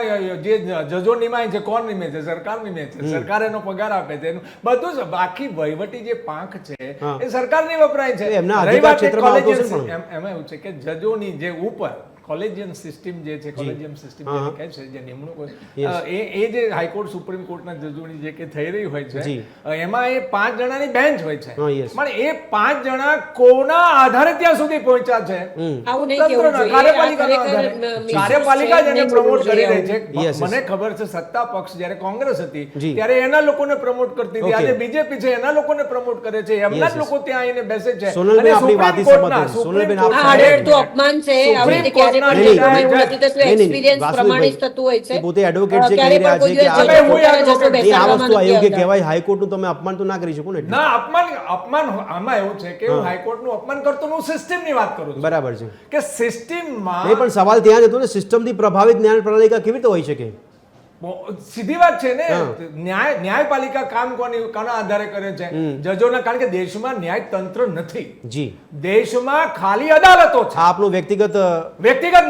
જે જજો નિમાય છે કોણ નિમે છે? સરકાર નિમે છે. સરકાર એનો પગાર આપે છે. એનું બધું જ બાકી વહીવટી જે પાંખ છે એ સરકારની વપરાય છે. એમના અધિકાર ક્ષેત્રમાં એમાં એવું છે કે જજોની જે ઉપર કોલેજિયમ સિસ્ટમ જે છે, કોલેજિયમ સિસ્ટમ જે કહે છે, જે નિમણૂક હોય, એ જે હાઈકોર્ટ સુપ્રીમ કોર્ટના જજોની જે કે થઈ રહી હોય છે, એમાં એ 5 જણાની બેન્ચ હોય છે, પણ એ 5 જણા કોના આધારે ત્યાં સુધી પહોંચ્યા છે? આવું નહીં કહેવું જોઈએ. કાર્યપાલિકાના આ ખરેખર આધારે. કાર્યપાલિકા જેને નહીં પ્રમોટ બોલવું કરી જોઈએ રહી છે. Yes, yes. મને ખબર છે સત્તા પક્ષ જ્યારે કોંગ્રેસ હતી જી. ત્યારે એના લોકોને પ્રમોટ કરતી હતી. Okay. આજે બીજેપી છે એના લોકોને પ્રમોટ કરે છે, એમના જ લોકો ત્યાં આવીને બેસે છે. સોનલબેન, અને આપણી સુપ્રીમ વાતથી કોર્ટના- સહમત છું. સોનલબેન, આપ આ આડેધડ અપમાન છે. આવી રીતે ક્યારે પણ નહીં, જગ્યામાં એવું નહીં, નથી થતું. નહીં, નહીં, એક્સપિરિયન્સ વાસુદેવભાઈ, પ્રમાણે જ થતું હોય છે. એ પોતે એડવોકેટ છે, ક્યારે કહી રહ્યા પણ છે કોઈ કે દિવસ આ હું પોતાના advocate જજો નહીં, આ બેસાડવામાં વસ્તુ નથી અયોગ્ય આવતા. કહેવાય. હાઈકોર્ટનું તમે અપમાન તો ના કરી શકો ને એટલે. ના, અપમાન આમાં એવું છે કે હું હાઈકોર્ટનું અપમાન કરતો હું સિસ્ટમની વાત કરું છું બરાબર છે. કે સિસ્ટમમાં નહીં, પણ સવાલ ત્યાં જ હતો ને, સિસ્ટમથી પ્રભાવિત ન્યાય પ્રણાલિકા કેવી રીતે હોઈ શકે? સીધી વાત છે ને. ન્યાયપાલિકા કામ કોના આધારે કરે છે? જજોના. કારણ કે દેશમાં ન્યાય તંત્ર નથી. જી, દેશમાં ખાલી અદાલતો છે. આ આપનું વ્યક્તિગત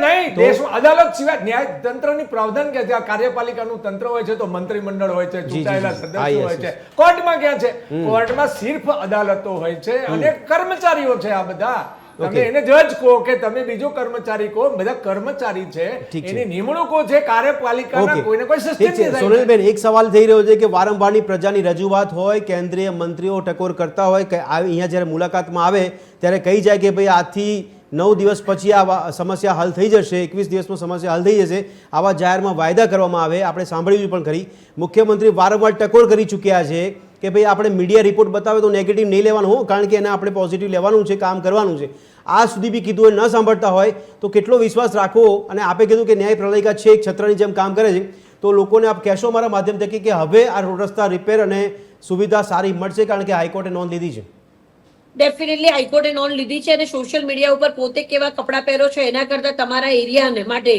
નહીં, દેશમાં અદાલત સિવાય ન્યાય તંત્રની પ્રાવધાન કે છે. આ કાર્યપાલિકાનું તંત્ર હોય છે તો મંત્રીમંડળ હોય છે, ચૂંટાયેલા સદસ્યો હોય છે. કોર્ટમાં ક્યાં છે? કોર્ટમાં સિર્ફ અદાલતો હોય છે અને કર્મચારીઓ છે. આ બધા તમે એને જજ કહો કે તમે બીજો કર્મચારી કહો, બધા કર્મચારી છે. એની નિમણૂકો છે કાર્યપાલિકાના કોઈને કોઈ સિસ્ટમ ઠીક છે. સોનલબેન, એક સવાલ થઈ રહ્યો છે કે વારંવારની પ્રજાની રજૂઆત હોય, કેન્દ્રીય મંત્રીઓ ટકોર કરતા હોય કે અહીંયા જ્યારે મુલાકાતમાં આવે ત્યારે કહી જાય કે ભાઈ આજથી 9 દિવસ પછી આ સમસ્યા હલ થઈ જશે, 21 દિવસમાં સમસ્યા હલ થઈ જશે, આવા જાહેરમાં વાયદા કરવામાં આવે. આપણે સાંભળ્યું પણ ખરી, મુખ્યમંત્રી વારંવાર ટકોર કરી ચૂક્યા છે કે ભાઈ આપણે મીડિયા રિપોર્ટ બતાવે તો નેગેટિવ નહીં લેવાનું હો, કારણ કે એને આપણે પોઝિટિવ લેવાનું છે, કામ કરવાનું છે. આ સુધી બી કીધું હોય, ન સાંભળતા હોય તો કેટલો વિશ્વાસ રાખવો? અને આપે કીધું કે ન્યાય પ્રણાલિકા છે એક છત્રની જેમ કામ કરે છે, તો લોકોને આપ કહેશો મારા માધ્યમ થકી કે હવે આ રોડ રસ્તા રિપેર અને સુવિધા સારી મળશે, કારણ કે હાઈકોર્ટે નોંધ લીધી છે. ડેફિનેટલી હાઈકોર્ટે નોંધ લીધી છે અને સોશિયલ મીડિયા ઉપર પોતે કેવા કપડાં પહેરો છો એના કરતા તમારા એરિયાને માટે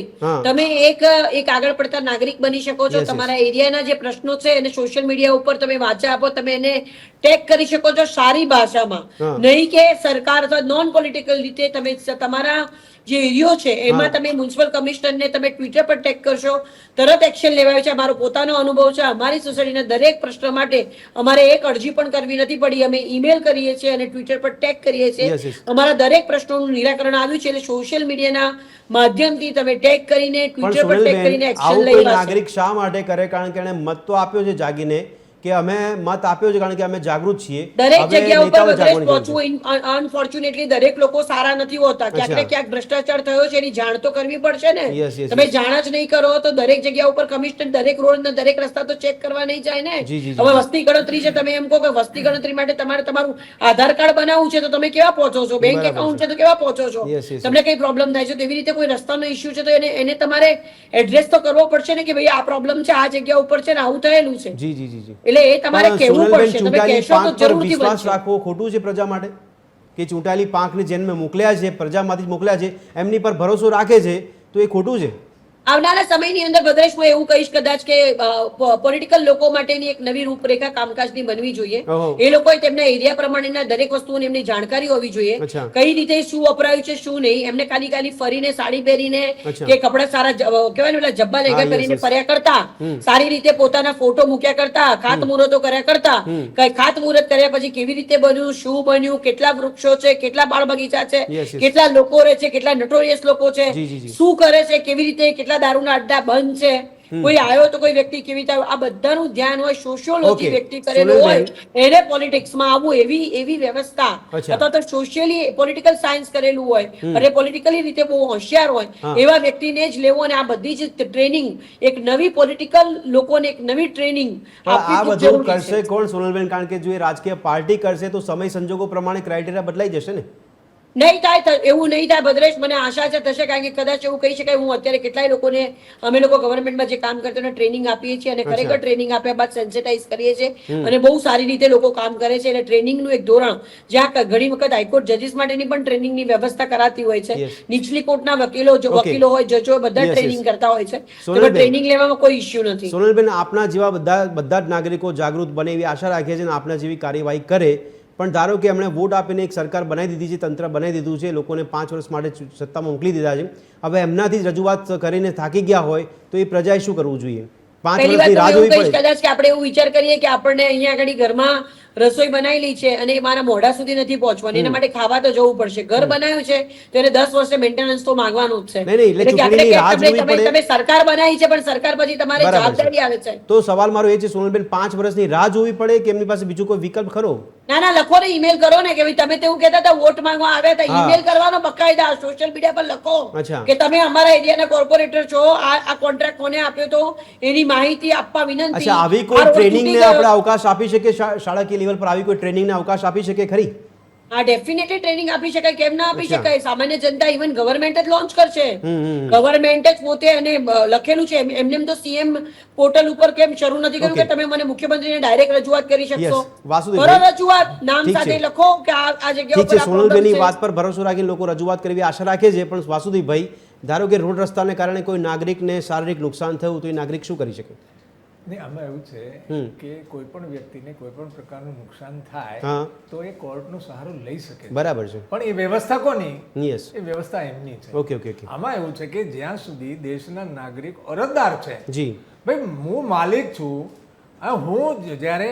તમે એક આગળ પડતા નાગરિક બની શકો છો. તમારા એરિયાના જે પ્રશ્નો છે એને સોશિયલ મીડિયા ઉપર તમે વાચા આપો, તમે એને ટેગ કરી શકો છો સારી ભાષામાં. નહીં કે સરકાર અથવા નોન પોલિટિકલ રીતે તમે તમારા જે એરિયો છે એમાં તમે મ્યુનિસિપલ કમિશનરને તમે ટ્વિટર પર ટેગ કરશો, તરત એક્શન લેવાય છે. અમારો પોતાનો અનુભવ છે. અમારી સોસાયટીના દરેક પ્રશ્ન માટે અમારે એક અરજી પણ કરવી નથી પડી. અમે ઈમેલ કરીએ છીએ અને ટ્વિટર પર ટેગ કરીએ છીએ. અમારા દરેક પ્રશ્નોનું નિરાકરણ આવ્યું છે. એટલે સોશિયલ મીડિયાના માધ્યમથી તમે ટેગ કરીને ટ્વિટર પર ટેગ કરીને એક્શન લઈ લેવા. નાગરિક શા માટે કરે? કારણ કે એને મત તો આપ્યો છે જાગીને કે અમે મત આપ્યો છે કારણ કે અમે જાગૃત છીએ. દરેક જગ્યા ઉપર વગેરે પહોંચવું અનફોર્ચ્યુનેટલી દરેક લોકો સારા નથી હોતા. ક્યાંક ને ક્યાંક ભ્રષ્ટાચાર થયો છે એની જાણ તો કરવી પડશે ને. તમે જાણ જ નહીં કરો તો દરેક જગ્યા ઉપર કમિશનર દરેક રોડ ને દરેક રસ્તા તો ચેક કરવા નહીં જાય ને. હવે વસ્તી ગણતરી છે, તમે એમ કહો કે વસ્તી ગણતરી માટે તમારે તમારું આધાર કાર્ડ બનાવવું છે તો તમે કેવા પહોંચો છો? બેંક એકાઉન્ટ છે તો કેવા પહોંચો છો? તમને કઈ પ્રોબ્લેમ થાય છે તો એવી રીતે કોઈ રસ્તાનો ઇસ્યુ છે તો એને તમારે એડ્રેસ તો કરવો પડશે ને કે ભાઈ આ પ્રોબ્લેમ છે, આ જગ્યા ઉપર છે ને આવું થયેલું છે. જી જી જી. એટલે એ તમારે કહેવું પડશે. તમે કહેશો તો જરૂરથી વિશ્વાસ બનશે. રાખવો ખોટું છે પ્રજા માટે કે ચૂંટાયેલી પાંખને જેને મોકલ્યા છે, પ્રજામાંથી મોકલ્યા છે, એમની પર ભરોસો રાખે છે, તો એ ખોટું છે. આવનારા સમયની અંદર ભદ્રેશ હું એવું કહીશ કદાચ કે પોલિટિકલ લોકો માટેની એક નવી રૂપરેખા કામકાજની બનવી જોઈએ. એ લોકોએ તેમના એરિયા પ્રમાણેના દરેક વસ્તુઓની એમની જાણકારી હોવી જોઈએ. કઈ રીતે શું વપરાયું છે શું નહીં. એમને ખાલી ફરીને સાડી પહેરીને કે કપડા સારા કહેવાય ને પેલા જબ્બા લેગા કરીને ફર્યા કરતા, સારી રીતે પોતાના ફોટો મૂક્યા કરતા, ખાતમુહૂર્તો કર્યા કરતા, ખાતમુહૂર્ત કર્યા પછી કેવી રીતે બન્યું, શું બન્યું, કેટલા વૃક્ષો છે, કેટલા બાળ બગીચા છે, કેટલા લોકો રહે છે, કેટલા નટોરિયસ લોકો છે, શું કરે છે, કેવી રીતે, કેટલા દારૂના અડ્ડા બંધ છે, કોઈ આવ્યો તો કોઈ વ્યક્તિ કેવી રીતે, આ બધાનું ધ્યાન હોય, સોશિયોલોજી વ્યક્તિ કરેલું હોય, એને પોલિટિક્સમાં આવવું એવી વ્યવસ્થા અથવા તો સોશિયલી પોલિટિકલ સાયન્સ કરેલું હોય અને પોલિટિકલી રીતે બહુ હોશિયાર હોય એવા વ્યક્તિને જ લેવો. અને આ બધી જ ટ્રેનિંગ એક નવી પોલિટિકલ લોકોને એક નવી ટ્રેનિંગ આ બધું કરશે કોણ સોનલબેન? કારણ કે જો એ રાજકીય પાર્ટી કરશે તો સમય સંજોગો પ્રમાણે ક્રાઇટેરિયા બદલાઈ જશે ને. નહીં થાય, એવું નહીં થાય ભદ્રેશ. મને આશા છે થશે, કારણ કે કદાચ એવું કહી શકાય હું અત્યારે કેટલાય લોકોને અમે લોકો ગવર્મેન્ટમાં જે કામ કરતા ટ્રેનિંગ આપીએ છીએ અને ખરેખર ટ્રેનિંગ આપ્યા બાદ સેન્સિટાઇઝ કરીએ છીએ અને બહુ સારી રીતે લોકો કામ કરે છે. એટલે ટ્રેનિંગનું એક ધોરણ જ્યાં ઘણી વખત હાઈકોર્ટ જજીસ માટેની પણ ટ્રેનિંગની વ્યવસ્થા કરાતી હોય છે. નીચલી કોર્ટના વકીલો હોય, જજો બધા ટ્રેનિંગ કરતા હોય છે. ટ્રેનિંગ લેવામાં કોઈ ઇસ્યુ નથી. સોનલબેન, આપના જેવા બધા જ નાગરિકો જાગૃત બને એવી આશા રાખીએ છીએ અને આપના જેવી કાર્યવાહી કરે. પણ ધારો કે એમણે વોટ આપીને એક સરકાર બનાવી દીધી છે, તંત્ર બનાવી દીધું છે, લોકોને 5 વર્ષ માટે સત્તામાં મોકલી દીધા છે, હવે એમનાથી જ રજૂઆત કરીને થાકી ગયા હોય તો એ પ્રજાએ શું કરવું જોઈએ? 5 વર્ષની રાહ જોવી પડે. કદાચ કે આપણે એવું વિચાર કરીએ કે આપણને અહીંયા આગળ ઘરમાં રસોઈ બનાવેલી છે અને એ મારા મોઢા સુધી નથી પહોંચવાની, એના માટે ખાવા તો જવું પડશે. ઘર બનાવ્યું છે તો એને 10 વર્ષે મેન્ટેનન્સ તો માંગવાનું જ છે. એટલે ચૂંટણીની રાહ જોવી પડે. તમે સરકાર બનાવી છે પણ સરકાર પછી તમારે જવાબદારી આવે છે. તો સવાલ મારો એ છે સોનલબેન, 5 વર્ષની રાહ જોવી પડે કે એમની પાસે બીજો કોઈ વિકલ્પ ખરો? ના લખો ને, ઈમેલ કરો ને કે ભાઈ તમે તેવું કહેતા હતા વોટ માંગવા આવ્યા હતા, ઈમેલ કરવાનો બકાયદા સોશિયલ મીડિયા પર લખો કે તમે અમારા એરિયાના કોર્પોરેટર છો, આ કોન્ટ્રાક્ટ કોને આપ્યો તો એની માહિતી આપવા વિનંતી. અચ્છા, આવી કોઈ ટ્રેનિંગને આપણે અવકાશ આપી શકે? શાળાકીય લેવલ પર આવી કોઈ ટ્રેનિંગને અવકાશ આપી શકે ખરી? હા, ડેફિનેટલી ટ્રેનિંગ આપી શકાય, કેમ ના આપી શકાય? સામાન્ય જનતા, ઇવન ગવર્મેન્ટ જ લોન્ચ કરશે, ગવર્મેન્ટ જ પોતે, અને લખેલું છે એમને તો સીએમ પોર્ટલ ઉપર કેમ શરૂ નથી કર્યું કે તમે મને મુખ્યમંત્રીને ડાયરેક્ટ રજૂઆત કરી શકશો? કરો રજૂઆત, નામ સાથે લખો કે આ જગ્યા ઉપર. સોનલબેનની વાત પર ભરોસો રાખીને લોકો રજૂઆત કરવી આશા રાખે છે, પણ વાસુદેવભાઈ, ધારો કે રોડ રસ્તાને કારણે કોઈ નાગરિકને શારીરિક નુકસાન થયું તો એ નાગરિક શું કરી શકે? નહીં, આમાં એવું છે કે કોઈ પણ વ્યક્તિને કોઈ પણ પ્રકારનું નુકસાન થાય તો એ કોર્ટનો સહારો લઈ શકે. બરાબર છે, પણ એ વ્યવસ્થા કોની? યસ, એ વ્યવસ્થા એમની છે. Okay okay okay. આમાં એવું છે કે જ્યાં સુધી દેશના નાગરિક અરજદાર છે, જી ભાઈ હું માલિક છું, હું જ્યારે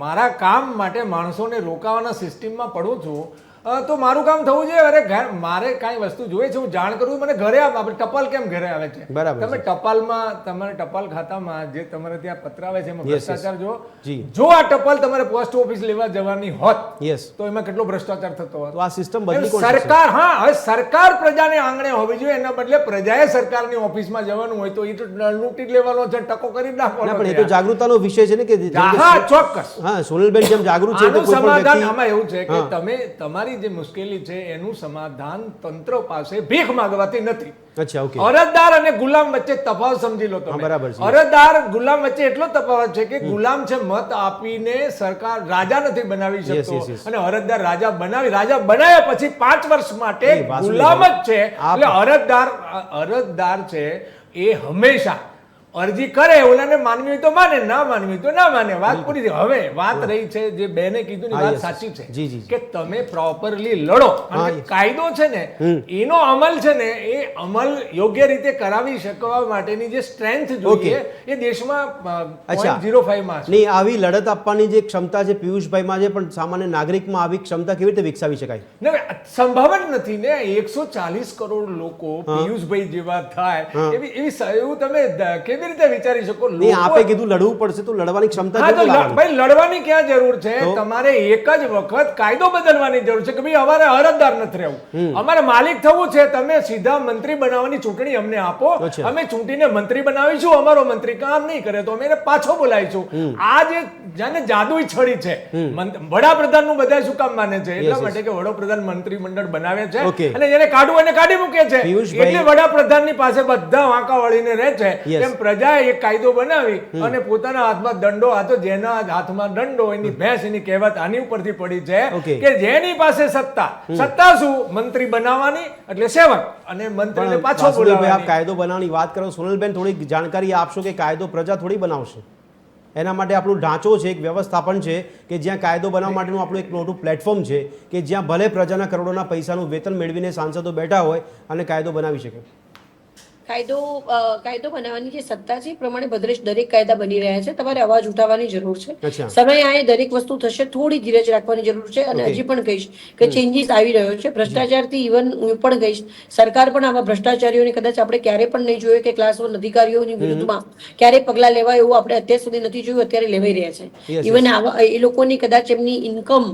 મારા કામ માટે માણસોને રોકાવાના સિસ્ટમમાં પડું છું તો મારું કામ થવું જોઈએ. અરે મારે કાંઈ વસ્તુ જોઈએ છે, હું જાણ કરું, મને ઘરે આપણે ટપાલ કેમ ઘરે આવે છે? બરાબર. તમે ટપાલમાં, તમારે ટપાલ ખાતામાં જે તમારે ત્યાં પત્ર આવે છે એમાં ભ્રષ્ટાચાર જો આ ટપાલ તમારે પોસ્ટ ઓફિસ લેવા જવાની હોત તો એમાં કેટલો ભ્રષ્ટાચાર થતો હોત. તો આ સિસ્ટમ બદલી કોણ? સરકાર. હા, હવે સરકાર પ્રજાને આંગણે હોવી જોઈએ, એના બદલે પ્રજાએ સરકારની ઓફિસમાં જવાનું હોય તો એ તો લૂંટી લેવાનો છે, ટકો કરી નાખવાનો. પણ એ તો જાગૃતતાનો વિષય છે ને કે હા, ચોક્કસ. હા, સોનલબેન જેમ જાગૃત છે તો કોઈ પણ સમાધાન વ્યક્તિ, આમાં એવું છે કે તમે તમારી જે મુશ્કેલી છે એનું સમાધાન તંત્ર પાસે ભીખ માંગવાથી નથી. અચ્છા, ઓકે. અરજદાર અને ગુલામ વચ્ચે તફાવત સમજી લો તમે. બરાબર છે. અરજદાર ગુલામ વચ્ચે એટલો તફાવત છે કે ગુલામ છે મત આપીને સરકાર રાજા નથી બનાવી શકતો, અને અરજદાર રાજા બનાવ્યા પછી 5 વર્ષ માટે ગુલામ જ છે. એટલે અરજદાર છે એ હંમેશા અરજી કરે, ઓલાને માનવી તો માને, ના માનવી તો ના માને, વાત પૂરી થઈ. હવે વાત રહી છે જે બેને કીધું ની વાત સાચી છે કે તમે પ્રોપરલી લડો, અને કાયદો છે ને એનો અમલ છે ને એ અમલ યોગ્ય રીતે કરાવી શકવા માટેની જે સ્ટ્રેન્થ જોઈએ એ દેશમાં 0.05 માં છે. નહીં, આવી લડત આપવાની જે ક્ષમતા છે પિયુષભાઈમાં છે, પણ સામાન્ય નાગરિકમાં આવી ક્ષમતા કેવી રીતે વિકસાવી શકાય? સંભવ જ નથી ને. 140 કરોડ લોકો પિયુષભાઈ જેવા થાય એવું તમે કેવી રીતે વિચારી શકો? આપે કીધું લડવું પડશે, તો લડવાની ક્ષમતા ભાઈ લડવાની ક્યાં જરૂર છે? તમારે એક જ વખત કાયદો બદલવાની જરૂર છે કે ભાઈ અમારે અરજદાર નથી રહેવું, અમારે માલિક થવું છે. તમે સીધા મંત્રી બનાવવાની ચૂંટણી અમને આપો, અમે ચૂંટીને મંત્રી બનાવીશું, અમારો મંત્રી કામ નહીં કરે તો અમે એને પાછો બોલાવીશું. આ જે જાને જાદુઈ છડી છે, વડાપ્રધાન નું બધા શું કામ માને છે? એટલા માટે કે વડાપ્રધાન મંત્રીમંડળ બનાવે છે અને જેને કાઢવું એને કાઢી મૂકે છે, એટલે વડાપ્રધાનની પાસે બધા વાંકા વળીને રહે છે. એમ પ્રજાએ એક કાયદો બનાવી અને પોતાના હાથમાં દંડો, આ તો જેના હાથમાં દંડો એની ભેંસ, એની કહેવત આની ઉપરથી પડી છે કે જેની પાસે સત્તા શું મંત્રી બનાવવાની, એટલે સેવક, અને મંત્રીને પાછો બોલાવવાની. આપ કાયદો બનાવવાની વાત કરો, સોનલબેન થોડી જાણકારી આપશો કે કાયદો પ્રજા થોડી બનાવશે? એના માટે આપણું ઢાંચો છે, એક વ્યવસ્થાપન છે કે જ્યાં કાયદો બનાવવા માટેનું આપણું એક મોટું પ્લેટફોર્મ છે કે જ્યાં ભલે પ્રજાના કરોડોના પૈસાનું વેતન મેળવીને સાંસદો બેઠા હોય અને કાયદો બનાવી શકે. કાયદો બનાવવાની જે સત્તા છે એ પ્રમાણે ભદ્રેશ દરેક કાયદા બની રહ્યા છે. તમારે અવાજ ઉઠાવવાની જરૂર છે, સમય આએ દરેક વસ્તુ થશે, થોડી ધીરજ રાખવાની જરૂર છે. અને હજી પણ કહીશ કે ચેન્જીસ આવી રહ્યો છે. ભ્રષ્ટાચારથી ઇવન હું પણ કહીશ, સરકાર પણ આવા ભ્રષ્ટાચારીઓને કદાચ આપણે ક્યારે પણ નહીં જોયું કે ક્લાસ 1 અધિકારીઓની વિરુદ્ધમાં ક્યારે પગલા લેવાય એવું આપણે અત્યાર સુધી નથી જોયું, અત્યારે લેવાઈ રહ્યા છે. ઇવન એ લોકોની કદાચ એમની ઇન્કમ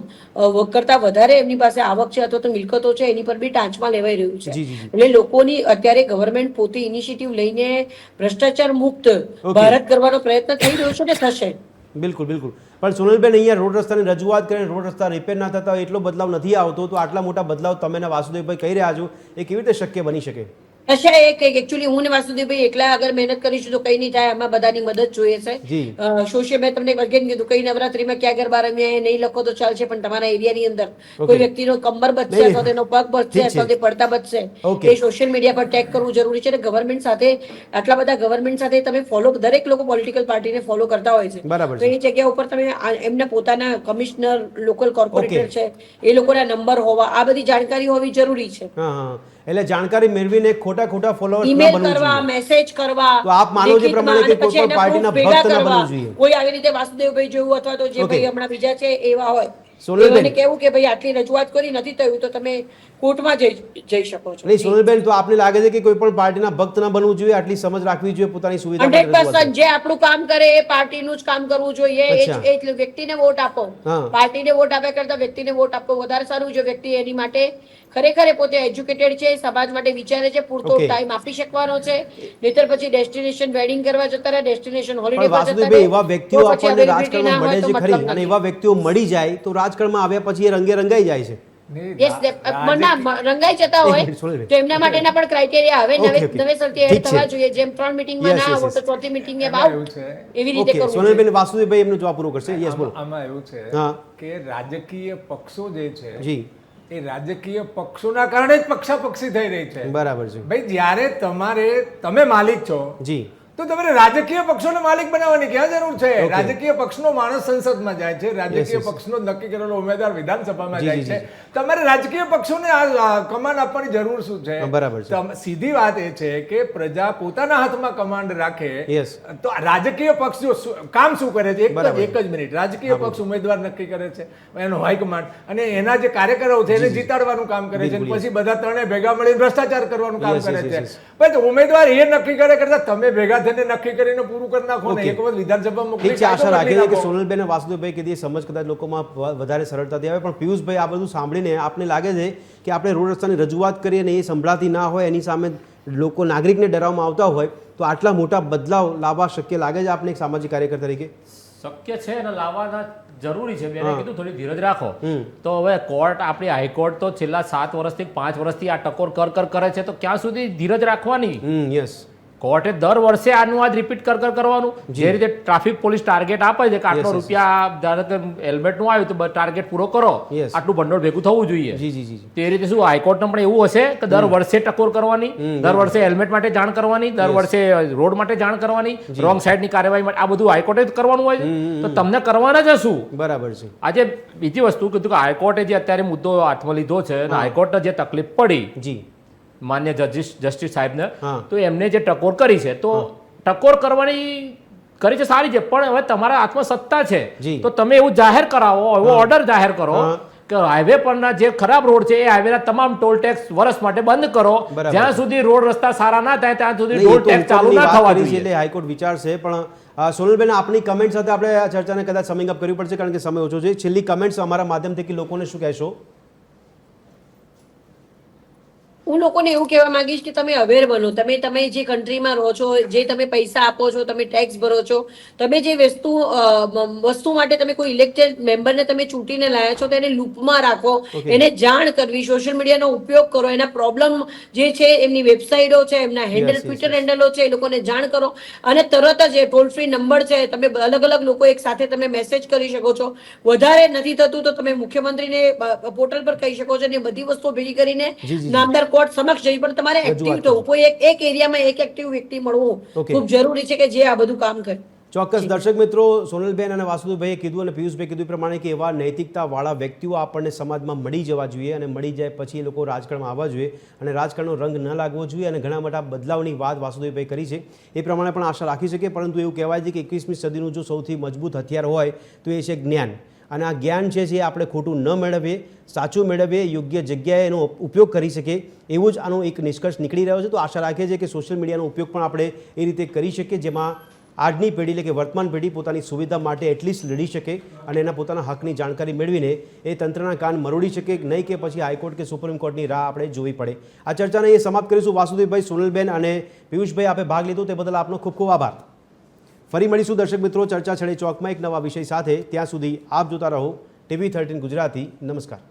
કરતા વધારે એમની પાસે આવક છે અથવા તો મિલકતો છે એની પર બી ટાંચમાં લેવાઈ રહ્યું છે. એટલે લોકોની અત્યારે ગવર્મેન્ટ પોતે ઇનિશિયેટિવ લઈને ભ્રષ્ટાચાર મુક્ત ભારત કરવાનો પ્રયત્ન થઈ રહ્યો છે ને થશે. બિલકુલ બિલકુલ. પણ સોનલબેન, અહીંયા રોડ રસ્તાની રજૂઆત કરીને રોડ રસ્તા રિપેર ના થતા એટલો બદલાવ નથી આવતો, તો આટલા મોટા બદલાવ તમે વાસુદેવભાઈ કહી રહ્યા છો એ કેવી રીતે શક્ય બની શકે? અચ્છા, એ કઈ એકચ્યુઅલી હું ને વાસુદેવભાઈ એકલા અગર મહેનત કરીશું તો કઈ નહીં થાય, આમાં બધાની મદદ જોઈએ છે. સોશિયલ મેં તમને વગેરે કીધું, કઈ નવરાત્રીમાં ક્યાં ગરબા રમ્યા નહીં લખો તો ચાલશે, પણ તમારા એરિયાની અંદર કોઈ વ્યક્તિનો કમર બચશે અથવા તેનો પગ બચશે અથવા તે પડતા બચશે, એ સોશિયલ મીડિયા પર ટેગ કરવું જરૂરી છે. ગવર્મેન્ટ સાથે આટલા બધા ગવર્મેન્ટ સાથે તમે ફોલો, દરેક લોકો પોલિટિકલ પાર્ટીને ફોલો કરતા હોય છે, તો એ જગ્યા ઉપર તમે એમના પોતાના કમિશનર, લોકલ કોર્પોરેટર છે એ લોકોના નંબર હોવા, આ બધી જાણકારી હોવી જરૂરી છે. એટલે જાણકારી મેળવીને ખોટા ફોલોઅર્સ ન ઈમેલ બનવું કરવા, જોઈએ. મેસેજ કરવા, તો આપ માનો છો એ પ્રમાણે કે લેખિતમાં, કોઈ પણ અને પછી પાર્ટીના એના proof ભક્ત ન ભેગા બનવું કરવા. જોઈએ. કોઈ આવી રીતે વાસુદેવભાઈ જેવું અથવા તો જે Okay. ભાઈ હમણાં બીજા છે એવા હોય, સોનલબેન. એવાને કેવું કે ભાઈ આટલી રજૂઆત કરી નથી થયું તો તમે કોર્ટમાં જઈ શકો છો. નહીં સોનલબેન, તો આપને લાગે છે કે કોઈ પણ પાર્ટીના ભક્ત ન બનવું જોઈએ, આટલી સમજ રાખવી જોઈએ પોતાની સુવિધા માટે રજૂઆત 100% જે આપણું કામ કરે એ પાર્ટીનું જ કામ કરવું જોઈએ. અચ્છા. એ જ વ્યક્તિને વોટ આપો. હા. પાર્ટીને વોટ આપ્યા કરતા વ્યક્તિને વોટ આપવો વધારે સારું. જો વ્યક્તિ એની માટે ખરેખર એ પોતે એજ્યુકેટેડ છે, સમાજ માટે વિચારે છે, પૂરતો Okay. ટાઈમ આપી શકવાનો છે, નહીતર પછી ડેસ્ટિનેશન વેડિંગ કરવા જતા રહે, ડેસ્ટિનેશન હોલિડે પણ પર જતા વાસુદેવભાઈ, રહે. એવા વ્યક્તિઓ તો પછી આપણને availability ના રાજકારણમાં હોય મળે તો છે ખરી, મતલબ અને નથી. એવા વ્યક્તિઓ મળી જાય તો રાજકારણમાં આવ્યા પછી એ રંગે રંગાઈ જાય છે. નહીં, Yes, રંગાઈ જતા એક હોય મિનિટ, સોનલબેન. તો એમના માટેના પણ ક્રાઇટેરિયા હવે Okay, okay. નવેસરથી ઠીક એડ છે. થવા જોઈએ. જેમ 3 મીટિંગમાં Yes, ના yes, આવો yes. તો ચોથી મીટિંગે એમાં આવો. એવું છે. એવી રીતે ઓકે, કરવું જોઈએ. સોનલબેન, વાસુદેવભાઈ એમનું જવાબ પૂરો કરશે. યસ, બોલો. આમાં એવું છે હા. કે રાજકીય પક્ષો જે છે જી, એ રાજકીય પક્ષોના કારણે જ પક્ષાપક્ષી થઈ રહી છે. બરાબર છે. ભાઈ જ્યારે તમે માલિક છો જી, તો તમારે રાજકીય પક્ષોને માલિક બનાવવાની ક્યાં જરૂર છે? રાજકીય પક્ષનો માણસ સંસદમાં જાય છે, રાજકીય yes. પક્ષનો નક્કી કરેલો ઉમેદવાર વિધાનસભામાં જી, જાય જી, છે. તમારે રાજકીય પક્ષોને આ કમાન્ડ આપવાની જરૂર શું છે? બરાબર છે. સીધી વાત એ છે કે પ્રજા પોતાના હાથમાં કમાન્ડ રાખે Yes. તો રાજકીય પક્ષ જો કામ શું કરે છે? બરાબર. એક જ મિનિટ. રાજકીય પક્ષ ઉમેદવાર નક્કી કરે છે, એનો હાઈકમાન્ડ, અને એના જે કાર્યકરો છે એને જીતાડવાનું કામ કરે છે, બિલકુલ, પછી બધા ત્રણે ભેગા મળીને ભ્રષ્ટાચાર કરવાનું કામ Yes, કરે yes, છે. yes. પણ ઉમેદવાર એ નક્કી કરે કરતા તમે ભેગા થઈને નક્કી કરીને પૂરું કરી નાખો ને. Okay. એક વખત વિધાનસભામાં મોકલી ઠીક છે, આશા કાયદો રાખીએ બદલી છીએ કે નાખો. સોનલબેન અને વાસુદેવભાઈ કીધી એ સમજ કદાચ લોકોમાં વધારે સરળતાથી આવે. પણ પિયુષભાઈ, આ બધું સાંભળીને આપને લાગે છે કે આપણે રોડ રસ્તાની રજૂઆત કરીએ ને એ સંભળાતી ના હોય, એની સામે લોકો નાગરિકને ડરાવવામાં આવતા હોય, તો આટલા મોટા બદલાવ લાવવા શક્ય લાગે છે આપને એક સામાજિક કાર્યકર તરીકે? શક્ય છે અને લાવવાના જરૂરી છે. મેં કીધું થોડી ધીરજ રાખો. તો હવે કોર્ટ, આપણી હાઈકોર્ટ તો છેલ્લા 7 વર્ષથી 5 વર્ષથી આ ટકોર કર કરે છે, તો ક્યાં સુધી ધીરજ રાખવાની? યસ. કોર્ટે દર વર્ષે આનું આજ રિપીટ કરવાનું. જે રીતે ટ્રાફિક પોલીસ ટાર્ગેટ આપે છે કે આટલો રૂપિયા, ધારો કે હેલ્મેટ નું આવ્યું તો ટાર્ગેટ પૂરો કરો, Yes. આટલું ભંડોળ ભેગું થવું જોઈએ. જી, જી, જી. તે રીતે શું હાઈકોર્ટને પણ એવું હશે કે દર વર્ષે ટકોર કરવાની, દર વર્ષે હેલ્મેટ માટે જાણ કરવાની, દર વર્ષે રોડ માટે જાણ કરવાની, રોંગ સાઈડની કાર્યવાહી માટે, આ બધું હાઈકોર્ટે જ કરવાનું હોય છે. તો તમને કરવાના જ શું? બરાબર છે. આજે બીજી વસ્તુ કીધું કે હાઈકોર્ટે જે અત્યારે મુદ્દો હાથમાં લીધો છે અને હાઈકોર્ટને જે તકલીફ પડી જી, માન્ય જસ્ટિસ સાહેબને, હા. તો એમને જે ટકોર કરી છે, તો ટકોર કરવાની કરી છે સારી છે, પણ હવે તમારા હાથમાં સત્તા છે, જી. તો તમે એવું જાહેર કરાવો, એવો ઓર્ડર જાહેર કરો હા. કે હાઈવે પરના જે ખરાબ રોડ છે એ હાઈવેના તમામ ટોલ ટેક્સ વર્ષ માટે બંધ કરો. બરાબર. જ્યાં સુધી રોડ રસ્તા સારા ના થાય ત્યાં સુધી નહીં, એ ટોલ તો ટેક્સ ચાલુ હુકમની ના વાત થવા કરી છે જોઈએ. એટલે હાઈકોર્ટ વિચારશે. પણ સોનલબેન, આપની કમેન્ટ સાથે આપણે આ ચર્ચાને કદાચ સમિંગ અપ કરવી પડશે કારણ કે સમય ઓછો છે. છેલ્લી કમેન્ટ્સ અમારા માધ્યમથી કે લોકોને શું કહેશો? હું લોકોને એવું કહેવા માંગીશ કે તમે અવેર બનો. તમે જે કન્ટ્રીમાં રહો છો, જે તમે પૈસા આપો છો, તમે ટેક્સ ભરો છો, તમે જે વસ્તુ માટે તમે કોઈ ઇલેક્ટેડ મેમ્બરને તમે ચૂંટીને લાયા છો, તો એને લૂપમાં રાખો, એને જાણ કરવી, સોશિયલ મીડિયાનો ઉપયોગ કરો, એના પ્રોબ્લેમ જે છે, એમની વેબસાઇટો છે, એમના હેન્ડલ, ટ્વિટર હેન્ડલો છે, એ લોકોને જાણ કરો. અને તરત જ એ ટોલ ફ્રી નંબર છે, તમે અલગ અલગ લોકો એક સાથે તમે મેસેજ કરી શકો છો. વધારે નથી થતું તો તમે મુખ્યમંત્રીને પોર્ટલ પર કહી શકો છો, અને બધી વસ્તુઓ ભેગી કરીને નામદાર કોર્ટ સમક્ષ જઈ. પણ તમારે એક્ટિવ થવું, કોઈ એક એરિયામાં એક એક્ટિવ વ્યક્તિ મળવું ખૂબ જરૂરી છે કે જે આ બધું કામ કરે. ચોક્કસ. દર્શક મિત્રો, સોનલબેન અને વાસુદેવભાઈએ કીધું અને પિયુષભાઈ કીધું પ્રમાણે કે એવા નૈતિકતાવાળા વ્યક્તિઓ આપણને સમાજમાં મળી જવા જોઈએ, અને મળી જાય પછી એ લોકો રાજકારણમાં આવવા જોઈએ, અને રાજકારણનો રંગ ન લાગવો જોઈએ, અને ઘણા મોટા બદલાવની વાત વાસુદેવભાઈ કરી છે. એ પ્રમાણે પણ આશા રાખી શકીએ. પરંતુ એવું કહેવાય છે કે 21મી સદીનું જો સૌથી મજબૂત હથિયાર હોય તો એ છે જ્ઞાન. અને આ જ્ઞાન છે જે આપણે ખોટું ન મેળવીએ, સાચું મેળવીએ, યોગ્ય જગ્યાએ એનો ઉપયોગ કરી શકીએ, એવું જ આનો એક નિષ્કર્ષ નીકળી રહ્યો છે. તો આશા રાખીએ છીએ કે સોશિયલ મીડિયાનો ઉપયોગ પણ આપણે એ રીતે કરી શકીએ જેમાં આજની પેઢી, એટલે કે વર્તમાન પેઢી પોતાની સુવિધા માટે એટલીસ્ટ લડી શકે અને એના પોતાના હકની જાણકારી મેળવીને એ તંત્રના કાન મરોડી શકે, નહીં કે પછી હાઈકોર્ટ કે સુપ્રીમ કોર્ટની રાહ આપણે જોવી પડે. આ ચર્ચાને એ સમાપ્ત કરીશું. વાસુદેવભાઈ, સોનલબેન અને પિયુષભાઈ, આપે ભાગ લીધો તે બદલ આપનો ખૂબ ખૂબ આભાર. ફરી મળીશું દર્શક મિત્રો ચર્ચા છડે ચોકમાં એક નવા વિષય સાથે. ત્યાં સુધી આપ જોતા રહો TV13 ગુજરાતી. નમસ્કાર.